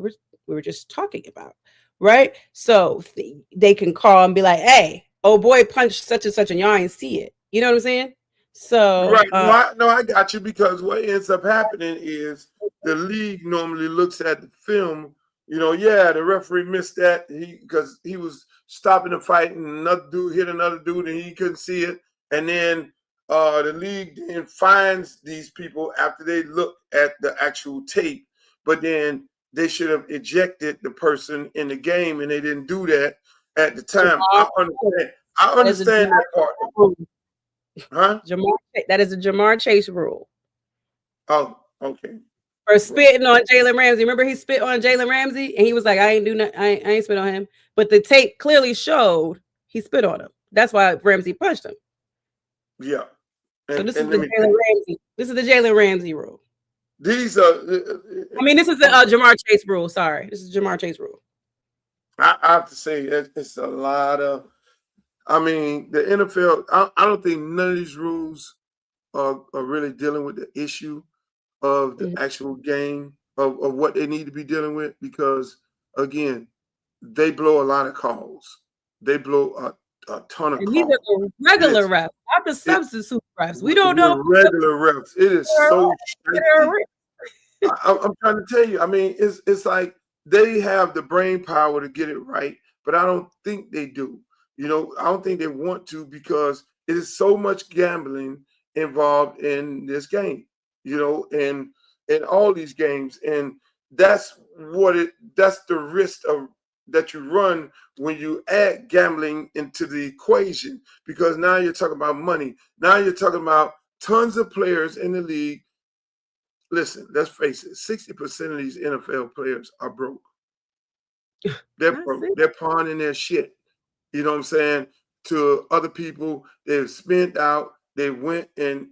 were just talking about, right? So they can call and be like, hey, oh boy punched such and such and y'all ain't see it. You know what I'm saying? So right. I got you, because what ends up happening is the league normally looks at the film, the referee missed that because he was stopping the fight and another dude hit another dude and he couldn't see it. And then the league then finds these people after they look at the actual tape, but then they should have ejected the person in the game, and they didn't do that at the time. I understand that part. Huh? That is a Jamar Chase rule. Oh, okay. For spitting on Jalen Ramsey. Remember he spit on Jalen Ramsey and he was like, I ain't do nothing. I ain't spit on him. But the tape clearly showed he spit on him. That's why Ramsey punched him. Yeah. So this is the Jalen Ramsey. This is the Jalen Ramsey rule. These are. This is the Jamar Chase rule. Sorry, this is Jamar Chase rule. I have to say it's a lot of. The NFL. I don't think none of these rules are really dealing with the issue of the actual game of what they need to be dealing with, because again, they blow a lot of calls. They blow a ton of calls. These are the regular refs, not the substitute refs. We don't know regular refs. It is so. I'm trying to tell you. It's like they have the brain power to get it right, but I don't think they do. I don't think they want to because it is so much gambling involved in this game, and in all these games. And that's the risk that you run when you add gambling into the equation, because now you're talking about money. Now you're talking about tons of players in the league. Listen, let's face it, 60% of these NFL players are broke. They're broke. They're pawning their shit. You know what I'm saying? To other people, they've spent out. They went and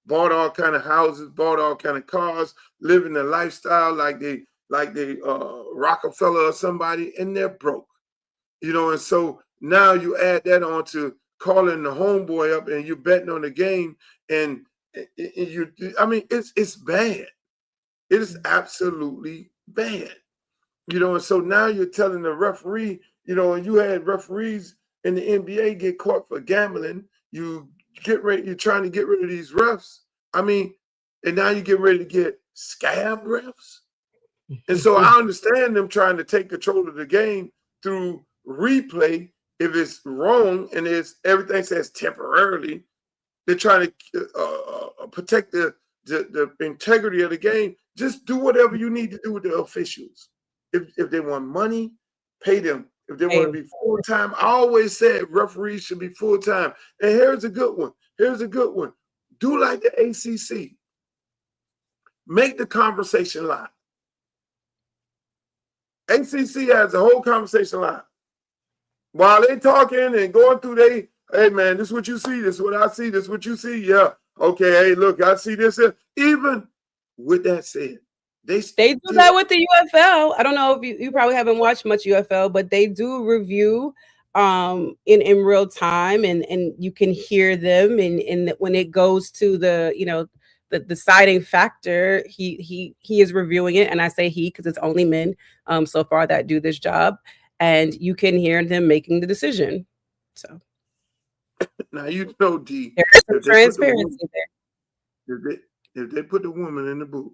bought all kind of houses, bought all kind of cars, living a lifestyle like they Rockefeller or somebody, and they're broke. And so now you add that on to calling the homeboy up and you're betting on the game, and it's bad. It is absolutely bad. And so now you're telling the referee, and you had referees in the NBA get caught for gambling. You're trying to get rid of these refs. And now you get ready to get scab refs. And so I understand them trying to take control of the game through replay. If it's wrong and everything says temporarily, they're trying to protect the integrity of the game. Just do whatever you need to do with the officials. If they want money, pay them. If they want to be full-time, I always said referees should be full-time. And here's a good one. Do like the ACC. Make the conversation live. ACC has a whole conversation live. While they talking and going through hey, man, this is what you see. This is what I see. This is what you see. Yeah. Okay, hey, look, I see this. Even with that said, they do that with the UFL. I don't know if you probably haven't watched much UFL, but they do review in real time, and you can hear them. And when it goes to the the deciding factor, he is reviewing it, and I say he because it's only men so far that do this job, and you can hear them making the decision. So now D, there's some transparency there. If they put the woman in the booth,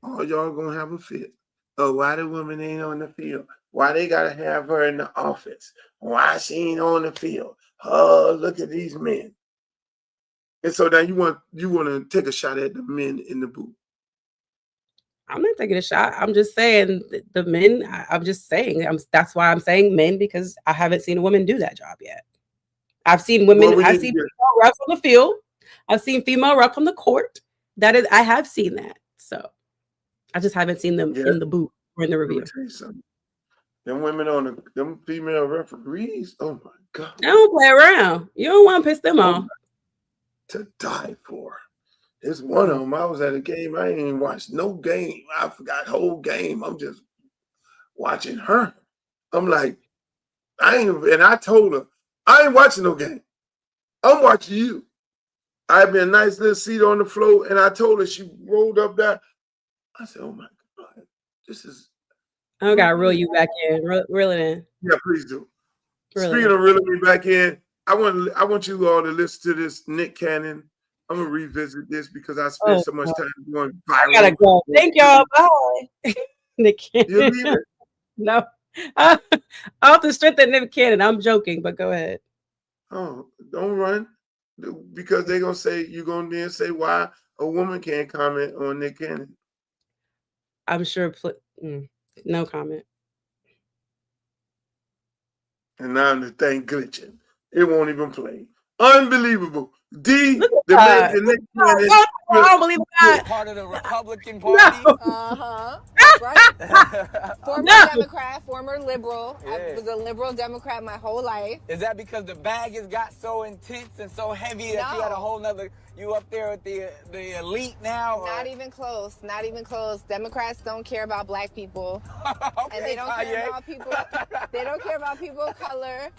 all y'all gonna have a fit. Oh, why the woman ain't on the field? Why they gotta have her in the office? Why she ain't on the field? Oh, look at these men. And so now you want to take a shot at the men in the booth. I'm not taking a shot. I'm just saying the men. I'm just saying. That's why I'm saying men, because I haven't seen a woman do that job yet. I've seen women. I've seen female refs on the field. I've seen female refs on the court. I have seen that. So I just haven't seen them in the booth or in the review. Them women them female referees. Oh my God! They don't play around. You don't want to piss them off. To die for. There's one of them. I was at a game. I ain't even watched no game. I forgot whole game. I'm just watching her. I'm like, I told her, I ain't watching no game. I'm watching you. I had me a nice little seat on the floor, and I told her, she rolled up there. I said, oh my God, this is. I gotta reel you back in. Reel it in. Yeah, please do. Speaking of reeling me back in, I want you all to listen to this Nick Cannon. I'm gonna revisit this because I spent so much time going viral. I gotta go. Thank y'all. Bye. Nick Cannon. You leave it? No. Off the strength of Nick Cannon. I'm joking, but go ahead. Oh, don't run. Because they're gonna say you're gonna then say why a woman can't comment on Nick Cannon. I'm sure no comment. And now the thing glitching. It won't even play. Unbelievable. I don't believe that. Part of the Republican Party. No. Right. Former Democrat, former liberal. Yeah. I was a liberal Democrat my whole life. Is that because the bag has got so intense and so heavy that you had a whole nother, you up there with the elite now? Not even close. Not even close. Democrats don't care about black people. Okay, and they don't care about people. They don't care about people of color.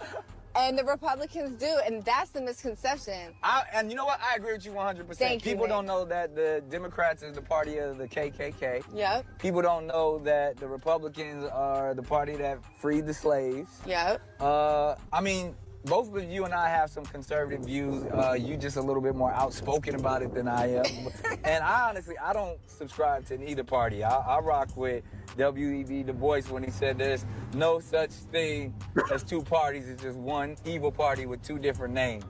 And the Republicans do, and that's the misconception. And you know what? I agree with you 100%. People don't know that the Democrats is the party of the KKK. Yep. People don't know that the Republicans are the party that freed the slaves. Yep. I mean, both of you and I have some conservative views. You just a little bit more outspoken about it than I am. And I honestly, I don't subscribe to neither party. I rock with W.E.B. Du Bois when he said there's no such thing as two parties. It's just one evil party with two different names.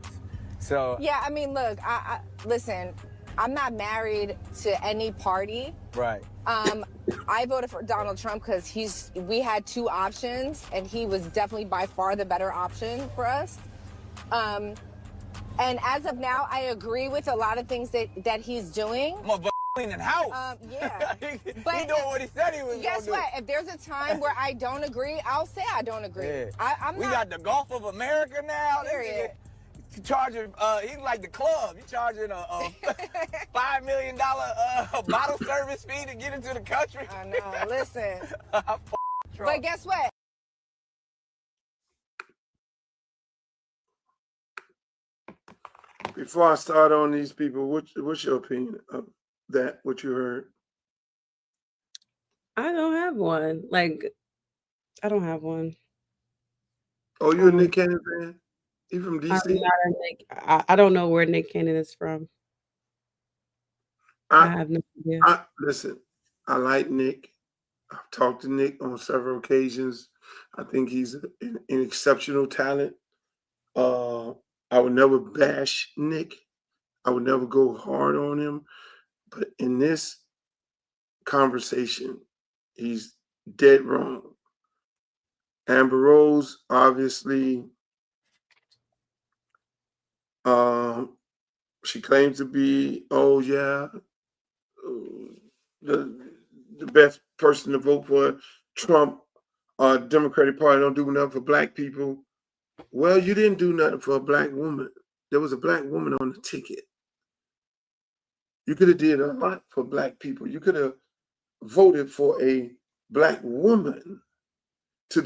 So yeah, I mean, look, I listen, I'm not married to any party. Right. I voted for Donald Trump because we had two options, and he was definitely by far the better option for us. And as of now, I agree with a lot of things that he's doing. Cleaning house. Yeah. But he doing what he said he was guess gonna do. what? If there's a time where I don't agree, I'll say I don't agree. Yeah. We got the Gulf of America now. Period. Charging, he's like the club. He's charging a $5 million bottle service fee to get into the country. I know. Listen. But guess what? Before I start on these people, what's your opinion of that? What you heard? I don't have one. Like, I don't have one. Oh, you a Nick Cannon fan? You from DC? I don't know where Nick Cannon is from. I have no idea. Listen, I like Nick. I've talked to Nick on several occasions. I think he's an exceptional talent. I would never bash Nick. I would never go hard on him. But in this conversation, he's dead wrong. Amber Rose, obviously, she claims to be, the best person to vote for Trump. Democratic Party don't do nothing for black people. Well, you didn't do nothing for a black woman. There was a black woman on the ticket. You could have did a lot for black people. You could have voted for a black woman to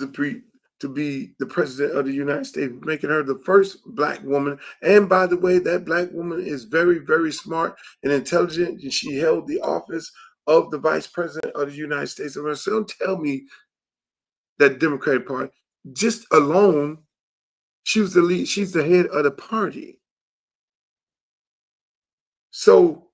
be the president of the United States, making her the first black woman. And by the way, that black woman is very, very smart and intelligent, and she held the office of the vice president of the United States. So don't tell me that Democratic Party, just alone, she was the lead, she's the head of the party. So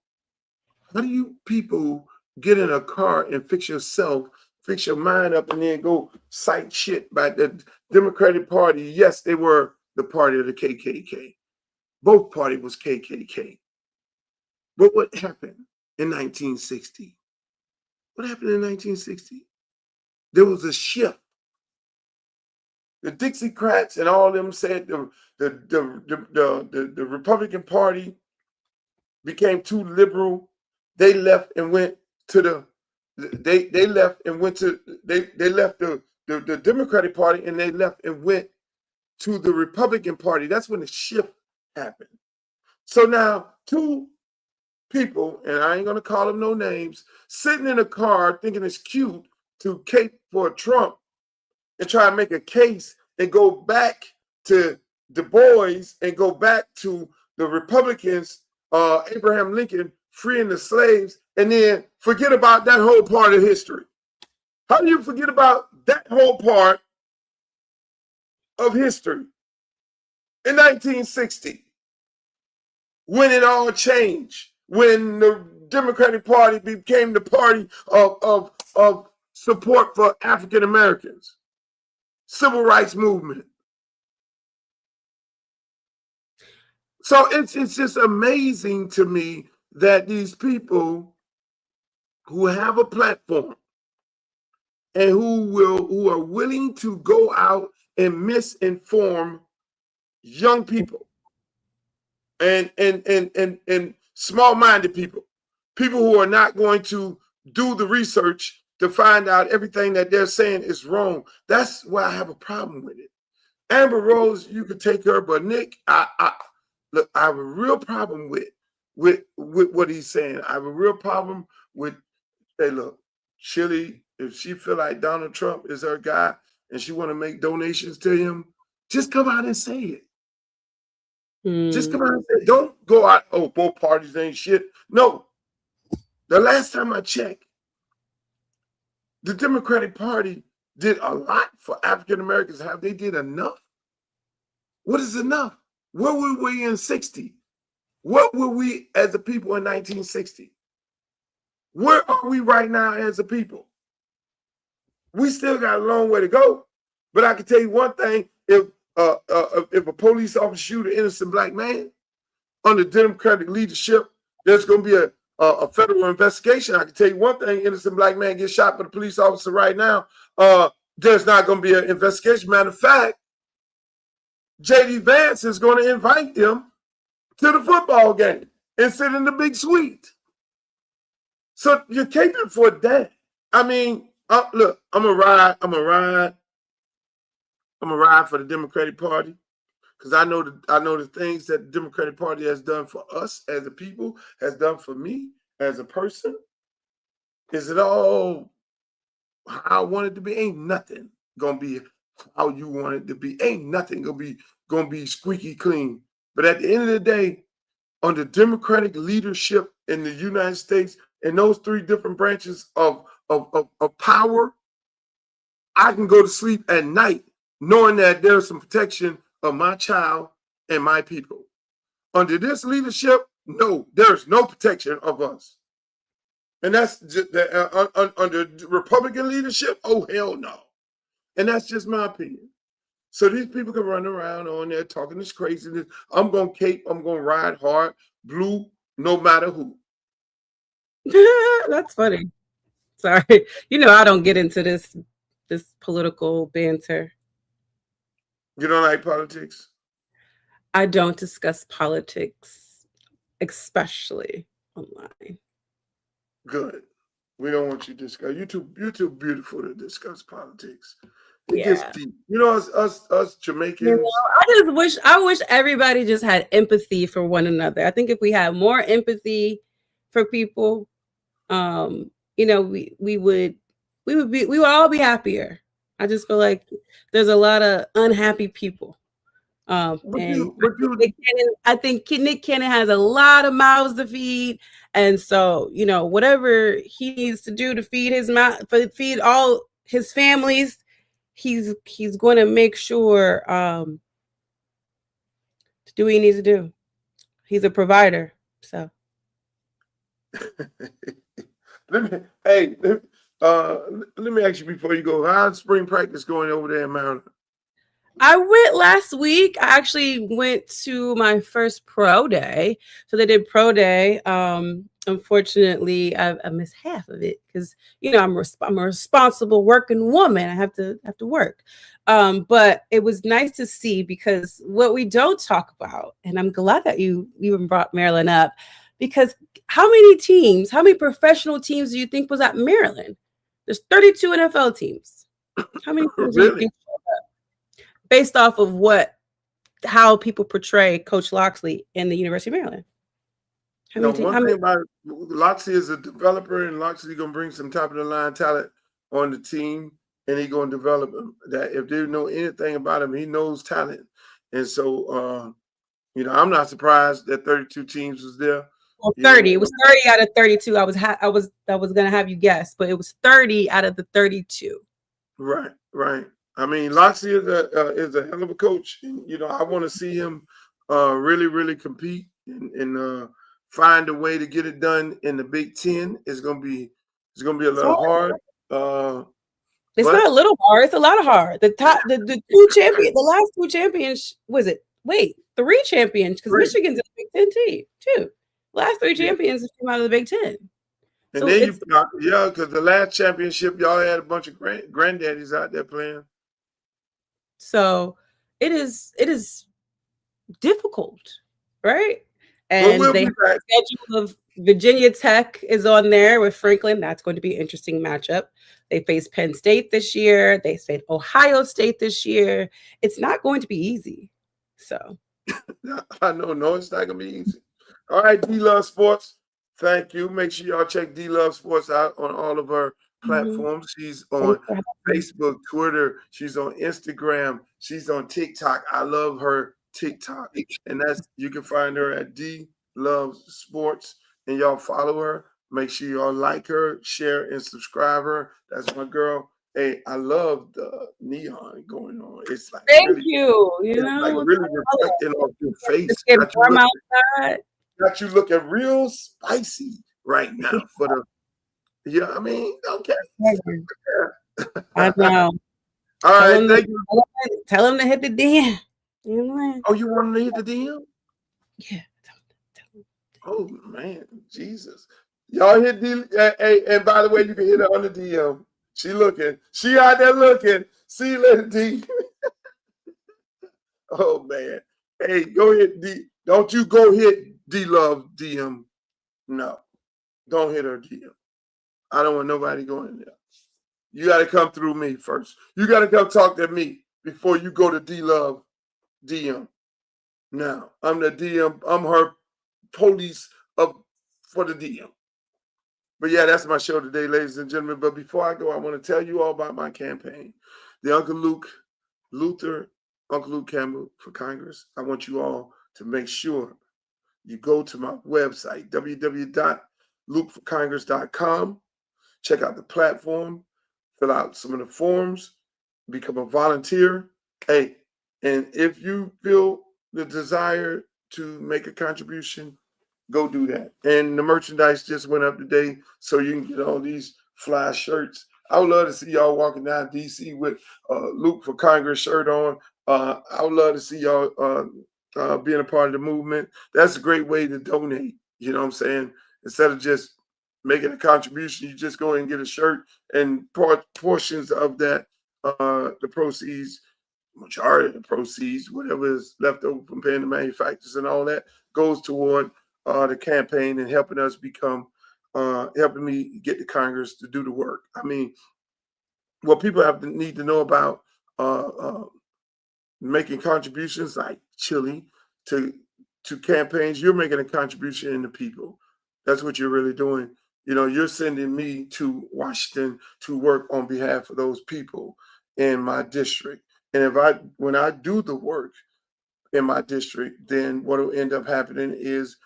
how do you people get in a car and fix yourself, fix your mind up, and then go cite shit by the Democratic Party? Yes, they were the party of the KKK. Both parties was KKK. But what happened in 1960? What happened in 1960? There was a shift. The Dixiecrats and all of them said the Republican Party became too liberal. They left and went to they left the Democratic Party, and they left and went to the Republican Party. That's when the shift happened. So now two people, and I ain't gonna call them no names, sitting in a car thinking it's cute to cape for Trump and try to make a case and go back to Du Bois and go back to the Republicans, Abraham Lincoln freeing the slaves, and then forget about that whole part of history. How do you forget about that whole part of history? In 1960, when it all changed, when the Democratic Party became the party of support for African Americans, civil rights movement. So it's just amazing to me that these people who have a platform and who are willing to go out and misinform young people and small-minded people who are not going to do the research to find out everything that they're saying is wrong. That's why I have a problem with it. Amber Rose, you could take her, but Nick, look, I have a real problem with what he's saying. I have a real problem with, hey, look, Chili, if she feel like Donald Trump is her guy and she want to make donations to him, just come out and say it. Just come out and say it. Don't go out, oh, both parties ain't shit. No. The last time I checked, the Democratic Party did a lot for African Americans. Have they did enough? What is enough? Where were we in 60? What were we as a people in 1960? Where are we right now as a people? We still got a long way to go. But I can tell you one thing: if a police officer shoot an innocent black man under Democratic leadership, there's going to be a federal investigation. I can tell you one thing: innocent black man gets shot by the police officer right now. There's not going to be an investigation. Matter of fact, J.D. Vance is going to invite them to the football game and sit in the big suite. So you're caping for that. I mean, look, I'm gonna ride for the Democratic Party because I know the things that the Democratic Party has done for us as a people, has done for me as a person. Is it all how I want it to be? Ain't nothing gonna be how you want it to be. Ain't nothing gonna be squeaky clean. But at the end of the day, under Democratic leadership in the United States, in those three different branches of power, I can go to sleep at night knowing that there's some protection of my child and my people. Under this leadership, no, there's no protection of us. And that's just, under Republican leadership, oh, hell no. And that's just my opinion. So these people can run around on there talking this craziness. I'm going to cape, I'm going to ride hard, blue, no matter who. That's funny. Sorry. You know, I don't get into this political banter. You don't like politics? I don't discuss politics, especially online. Good. We don't want you to discuss. You're too beautiful to discuss politics. It Yeah. gets deep. You know, us Jamaicans. You know, I wish everybody just had empathy for one another. I think if we had more empathy for people, you know, we would all be happier. I just feel like there's a lot of unhappy people. I think Nick Cannon has a lot of mouths to feed, and so you know whatever he needs to do to feed feed all his families, he's going to make sure to do what he needs to do. He's a provider, so. Let me ask you before you go. How's spring practice going over there in Maryland? I went last week. I actually went to my first pro day. So they did pro day. Unfortunately, I missed half of it because you know I'm a responsible working woman. I have to work. But it was nice to see because what we don't talk about, and I'm glad that you even brought Maryland up, because how many professional teams do you think was at Maryland? There's 32 NFL teams. How many teams do you think showed up? Based off of how people portray Coach Locksley in the University of Maryland. One thing about Locksley is a developer, and Locksley gonna bring some top of the line talent on the team, and he gonna develop them. That if they know anything about him, he knows talent, and so you know I'm not surprised that 32 teams was there. Well, 30. It was 30 out of 32. I was gonna have you guess, but it was 30 out of the 32. Right. I mean, Locksley is a hell of a coach. And, you know, I want to see him really, really compete and find a way to get it done in the Big Ten. It's gonna be a little hard. It's not a little hard. It's a lot of hard. The last two champions. Was it? Wait, 3 champions because Michigan's a Big Ten team too. Last 3 champions came out of the Big Ten. And so then because the last championship, y'all had a bunch of granddaddies out there playing. So it is difficult, right? And they have a schedule of Virginia Tech is on there with Franklin. That's going to be an interesting matchup. They face Penn State this year. They face Ohio State this year. It's not going to be easy. So I know, no, it's not gonna be easy. All right, D Love Sports. Thank you. Make sure y'all check D Love Sports out on all of her platforms. She's on Facebook, Twitter. She's on Instagram. She's on TikTok. I love her TikTok. And you can find her at D Love Sports. And y'all follow her. Make sure y'all like her, share, and subscribe her. That's my girl. Hey, I love the neon going on. It's like Thank really, you. You it's like know, really reflecting off your face. it's getting warm outside. Got you looking real spicy right now for the. You know what I mean? Okay. I know. All right, thank you. Tell him to hit the DM. You know, oh, you want to hit the DM? Yeah. Oh man, Jesus! Y'all hit D. Hey, and by the way, you can hit her on the DM. She looking. She out there looking. See you later, D. Oh man. Hey, go hit D. Don't you go hit D Love DM. No. Don't hit her DM. I don't want nobody going there. You got to come through me first. You got to come talk to me before you go to D Love DM. Now, I'm the DM. I'm her police for the DM. But yeah, that's my show today, ladies and gentlemen. But before I go, I want to tell you all about my campaign. The Uncle Luke Campbell for Congress. I want you all to make sure you go to my website, www.lukeforcongress.com. Check out the platform, fill out some of the forms, become a volunteer. Hey, and if you feel the desire to make a contribution, go do that. And the merchandise just went up today, so you can get all these fly shirts. I would love to see y'all walking down DC with Luke for Congress shirt on. I would love to see y'all being a part of the movement. That's a great way to donate. You know what I'm saying? Instead of just making a contribution, you just go and get a shirt, and portions of that, the proceeds, majority of the proceeds, whatever is left over from paying the manufacturers and all that, goes toward the campaign and helping us become, helping me get to Congress to do the work. I mean, what people need to know about making contributions like Chile to campaigns, you're making a contribution in the people. That's what you're really doing. You know, you're sending me to Washington to work on behalf of those people in my district. And when I do the work in my district, then what will end up happening is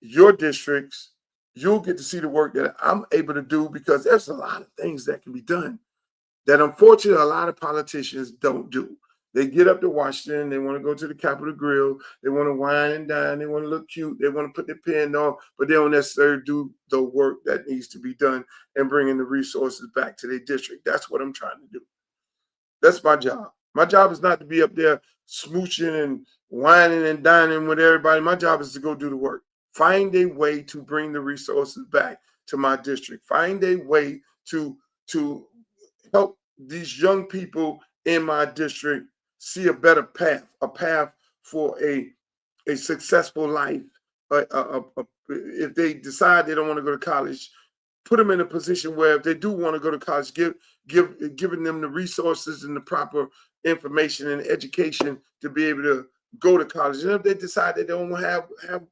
your districts, you'll get to see the work that I'm able to do, because there's a lot of things that can be done that unfortunately a lot of politicians don't do. They get up to Washington, they want to go to the Capitol Grill, they want to wine and dine, they want to look cute, they want to put their pen on, but they don't necessarily do the work that needs to be done and bringing the resources back to their district. That's what I'm trying to do. That's my job. My job is not to be up there smooching and whining and dining with everybody. My job is to go do the work. Find a way to bring the resources back to my district. Find a way to help these young people in my district see a better path, a path for a successful life. If they decide they don't want to go to college, put them in a position where if they do want to go to college, giving them the resources and the proper information and education to be able to go to college. And if they decide they don't want to have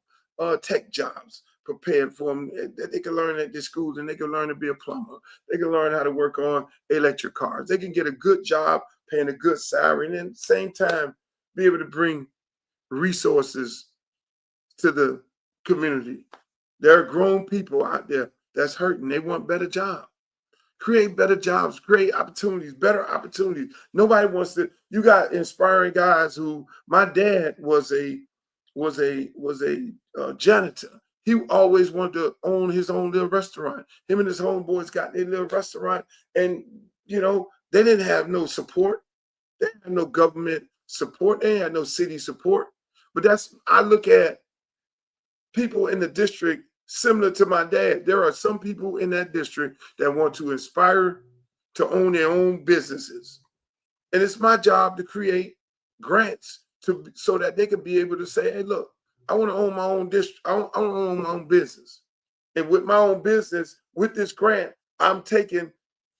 tech jobs prepared for them, they can learn at the schools, and they can learn to be a plumber. They can learn how to work on electric cars. They can get a good job, paying a good salary, and at the same time be able to bring resources to the community. There are grown people out there that's hurting. They want better jobs. Create better jobs, create opportunities, better opportunities. Nobody wants to. You got inspiring guys who. My dad was a janitor. He always wanted to own his own little restaurant. Him and his homeboys got their little restaurant, and you know they didn't have no support. They didn't have no government support. They didn't have no city support. But I look at people in the district similar to my dad. There are some people in that district that want to inspire to own their own businesses, and it's my job to create grants so that they can be able to say, "Hey, look, I want to own my own district. I want to own my own business, and with my own business, with this grant, I'm taking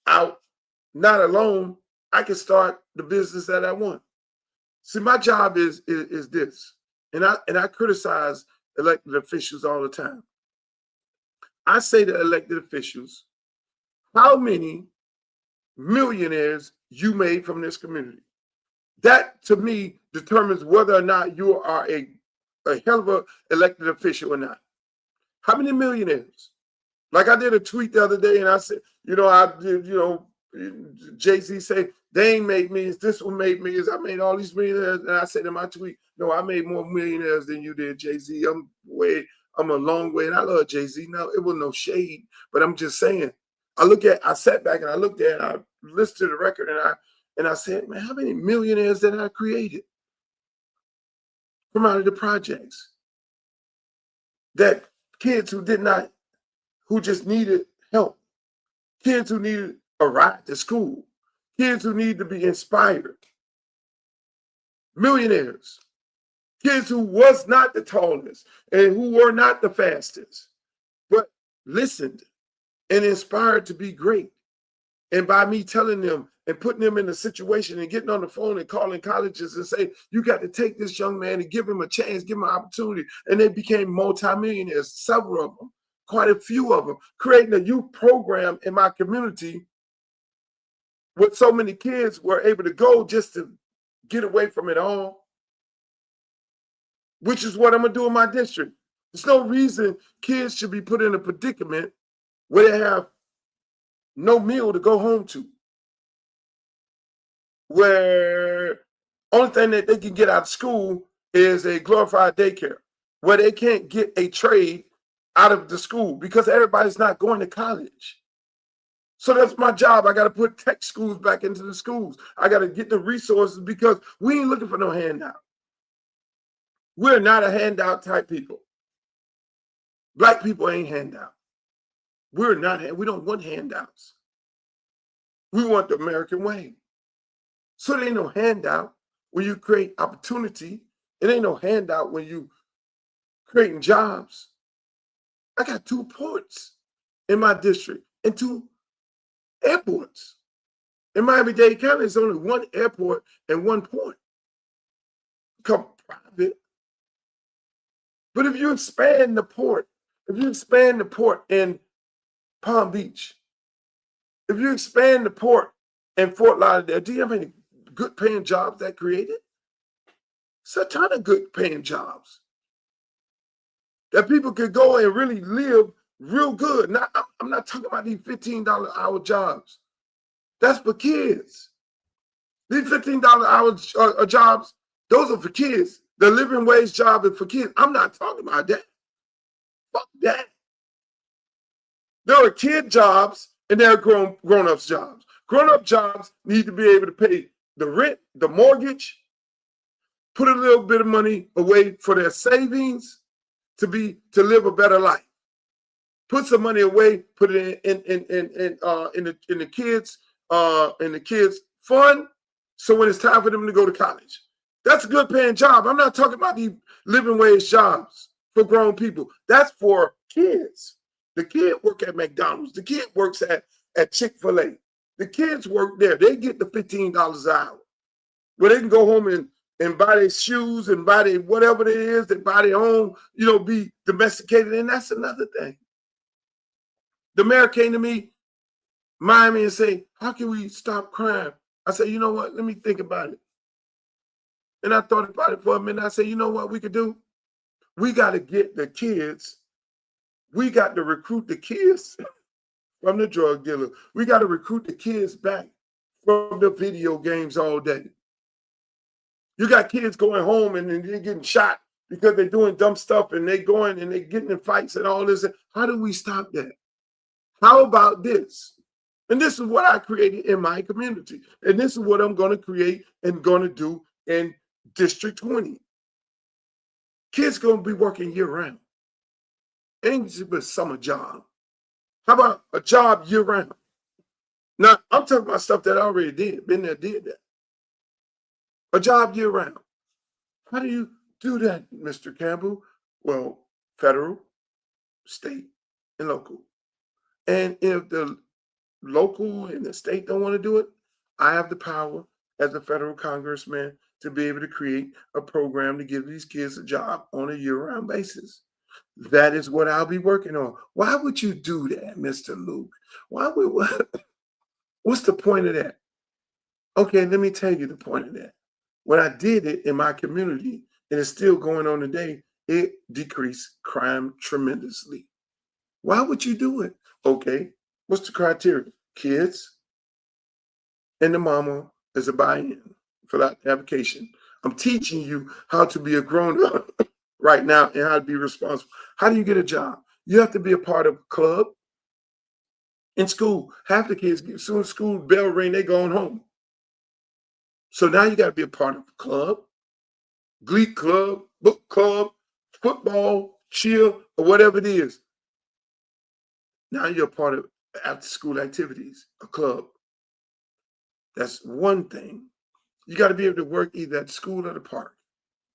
out not a loan. I can start the business that I want." See, my job is this, and I criticize elected officials all the time. I say to elected officials, how many millionaires you made from this community? That, to me, determines whether or not you are a hell of an elected official or not. How many millionaires? Like I did a tweet the other day, and I said, I did, Jay-Z say, they ain't made millions, this one made millions. I made all these millionaires. And I said in my tweet, no, I made more millionaires than you did, Jay-Z. I'm a long way. And I love Jay-Z. No, it was no shade. But I'm just saying, I sat back and I looked at it, I listened to the record and I said, man, how many millionaires that I created from out of the projects? That kids who just needed help, kids who needed a ride to school, kids who need to be inspired, millionaires, kids who was not the tallest and who were not the fastest, but listened and inspired to be great. And by me telling them and putting them in a situation and getting on the phone and calling colleges and say, you got to take this young man and give him a chance, give him an opportunity. And they became multimillionaires, several of them, quite a few of them, creating a youth program in my community with so many kids were able to go just to get away from it all, which is what I'm going to do in my district. There's no reason kids should be put in a predicament where they have no meal to go home to, where only thing that they can get out of school is a glorified daycare, where they can't get a trade out of the school because everybody's not going to college. So that's my job. I got to put tech schools back into the schools. I got to get the resources because we ain't looking for no handout. We're not a handout type people. Black people ain't handout. We don't want handouts. We want the American way. So there ain't no handout when you create opportunity. It ain't no handout when you creating jobs. I got 2 ports in my district and 2 airports. In Miami-Dade County, there's only 1 airport and 1 port. Become private. But if you expand the port in Palm Beach, if you expand the port in Fort Lauderdale, do you have any good paying jobs that created? It's a ton of good paying jobs that people could go and really live real good. Now, I'm not talking about these $15 an hour jobs. That's for kids. These $15 an hour jobs, those are for kids. The living wage job is for kids. I'm not talking about that. Fuck that. There are kid jobs and there are grown-ups jobs. Grown-up jobs need to be able to pay the rent, the mortgage, put a little bit of money away for their savings to live a better life. Put some money away, put it in the kids' fund, so when it's time for them to go to college. That's a good paying job. I'm not talking about these living wage jobs for grown people. That's for kids. The kid work at McDonald's. The kid works at Chick-fil-A. The kids work there. They get the $15 an hour where they can go home and buy their shoes and buy their whatever it is, they buy their own, be domesticated. And that's another thing. The mayor came to me, Miami, and say, how can we stop crime? I said, you know what? Let me think about it. And I thought about it for a minute. I said, you know what we could do? We got to get the kids. We got to recruit the kids from the drug dealer. We got to recruit the kids back from the video games all day. You got kids going home and they're getting shot because they're doing dumb stuff and they're going and they're getting in fights and all this. How do we stop that? How about this? And this is what I created in my community. And this is what I'm going to create and going to do in District 20. Kids going to be working year round. Ain't just a summer job. How about a job year round? Now, I'm talking about stuff that I already did. Been there, did that. A job year round. How do you do that, Mr. Campbell? Well, federal, state, and local. And if the local and the state don't want to do it, I have the power as a federal congressman to be able to create a program to give these kids a job on a year-round basis. That is what I'll be working on. Why would you do that, Mr. Luke? What's the point of that? Okay, let me tell you the point of that. When I did it in my community, and it's still going on today, it decreased crime tremendously. Why would you do it? Okay, what's the criteria? Kids, and the mama is a buy-in for that application. I'm teaching you how to be a grown-up right now and how to be responsible. How do you get a job? You have to be a part of a club. In school, half the kids, as soon as school bell ring, they going home. So now you got to be a part of a club, Glee club, book club, football, cheer, or whatever it is. Now you're a part of after-school activities, a club. That's one thing. You got to be able to work either at the school or the park.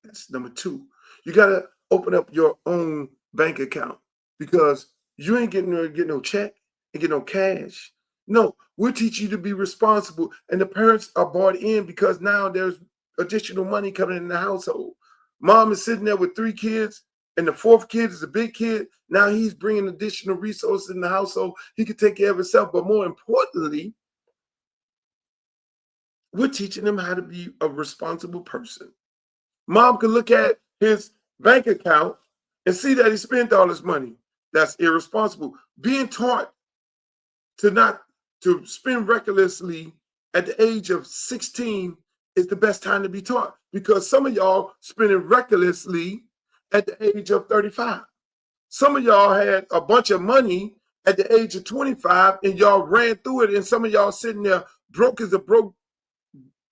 That's number two. You got to open up your own bank account because you ain't getting no check and get no cash. No, we're teaching you to be responsible, and the parents are bought in because now there's additional money coming in the household. Mom is sitting there with 3 kids, and the 4th kid is a big kid. Now he's bringing additional resources in the household. He can take care of himself, but more importantly, we're teaching him how to be a responsible person. Mom can look at his bank account and see that he spent all his money. That's irresponsible. Being taught to spend recklessly at the age of 16 is the best time to be taught, because some of y'all spending recklessly at the age of 35. Some of y'all had a bunch of money at the age of 25 and y'all ran through it, and some of y'all sitting there broke as a broke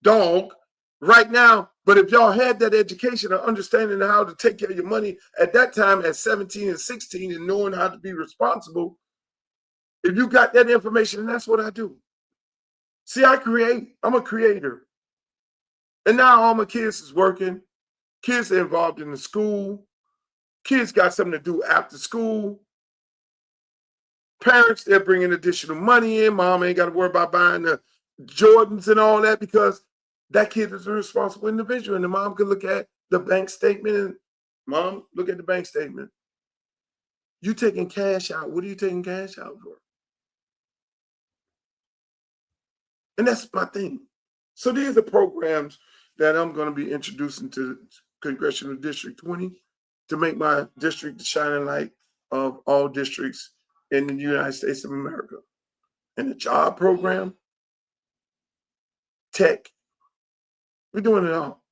dog right now. But if y'all had that education or understanding how to take care of your money at that time at 17 and 16 and knowing how to be responsible, if you got that information, and that's what I do. See, I create. I'm a creator. And now all my kids is working. Kids are involved in the school. Kids got something to do after school. Parents, they're bringing additional money in. Mom ain't got to worry about buying the Jordans and all that because that kid is a responsible individual. And the mom can look at the bank statement and, Mom, look at the bank statement. You taking cash out. What are you taking cash out for? And that's my thing. So these are programs that I'm going to be introducing to Congressional District 20 to make my district the shining light of all districts in the United States of America. And the job program, tech, we're doing it all.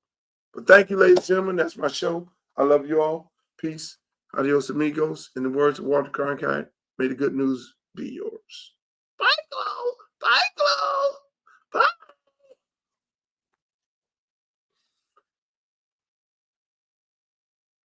But thank you, ladies and gentlemen. That's my show. I love you all. Peace. Adios, amigos. In the words of Walter Cronkite, may the good news be yours. Bye, Glow. Bye, Glow.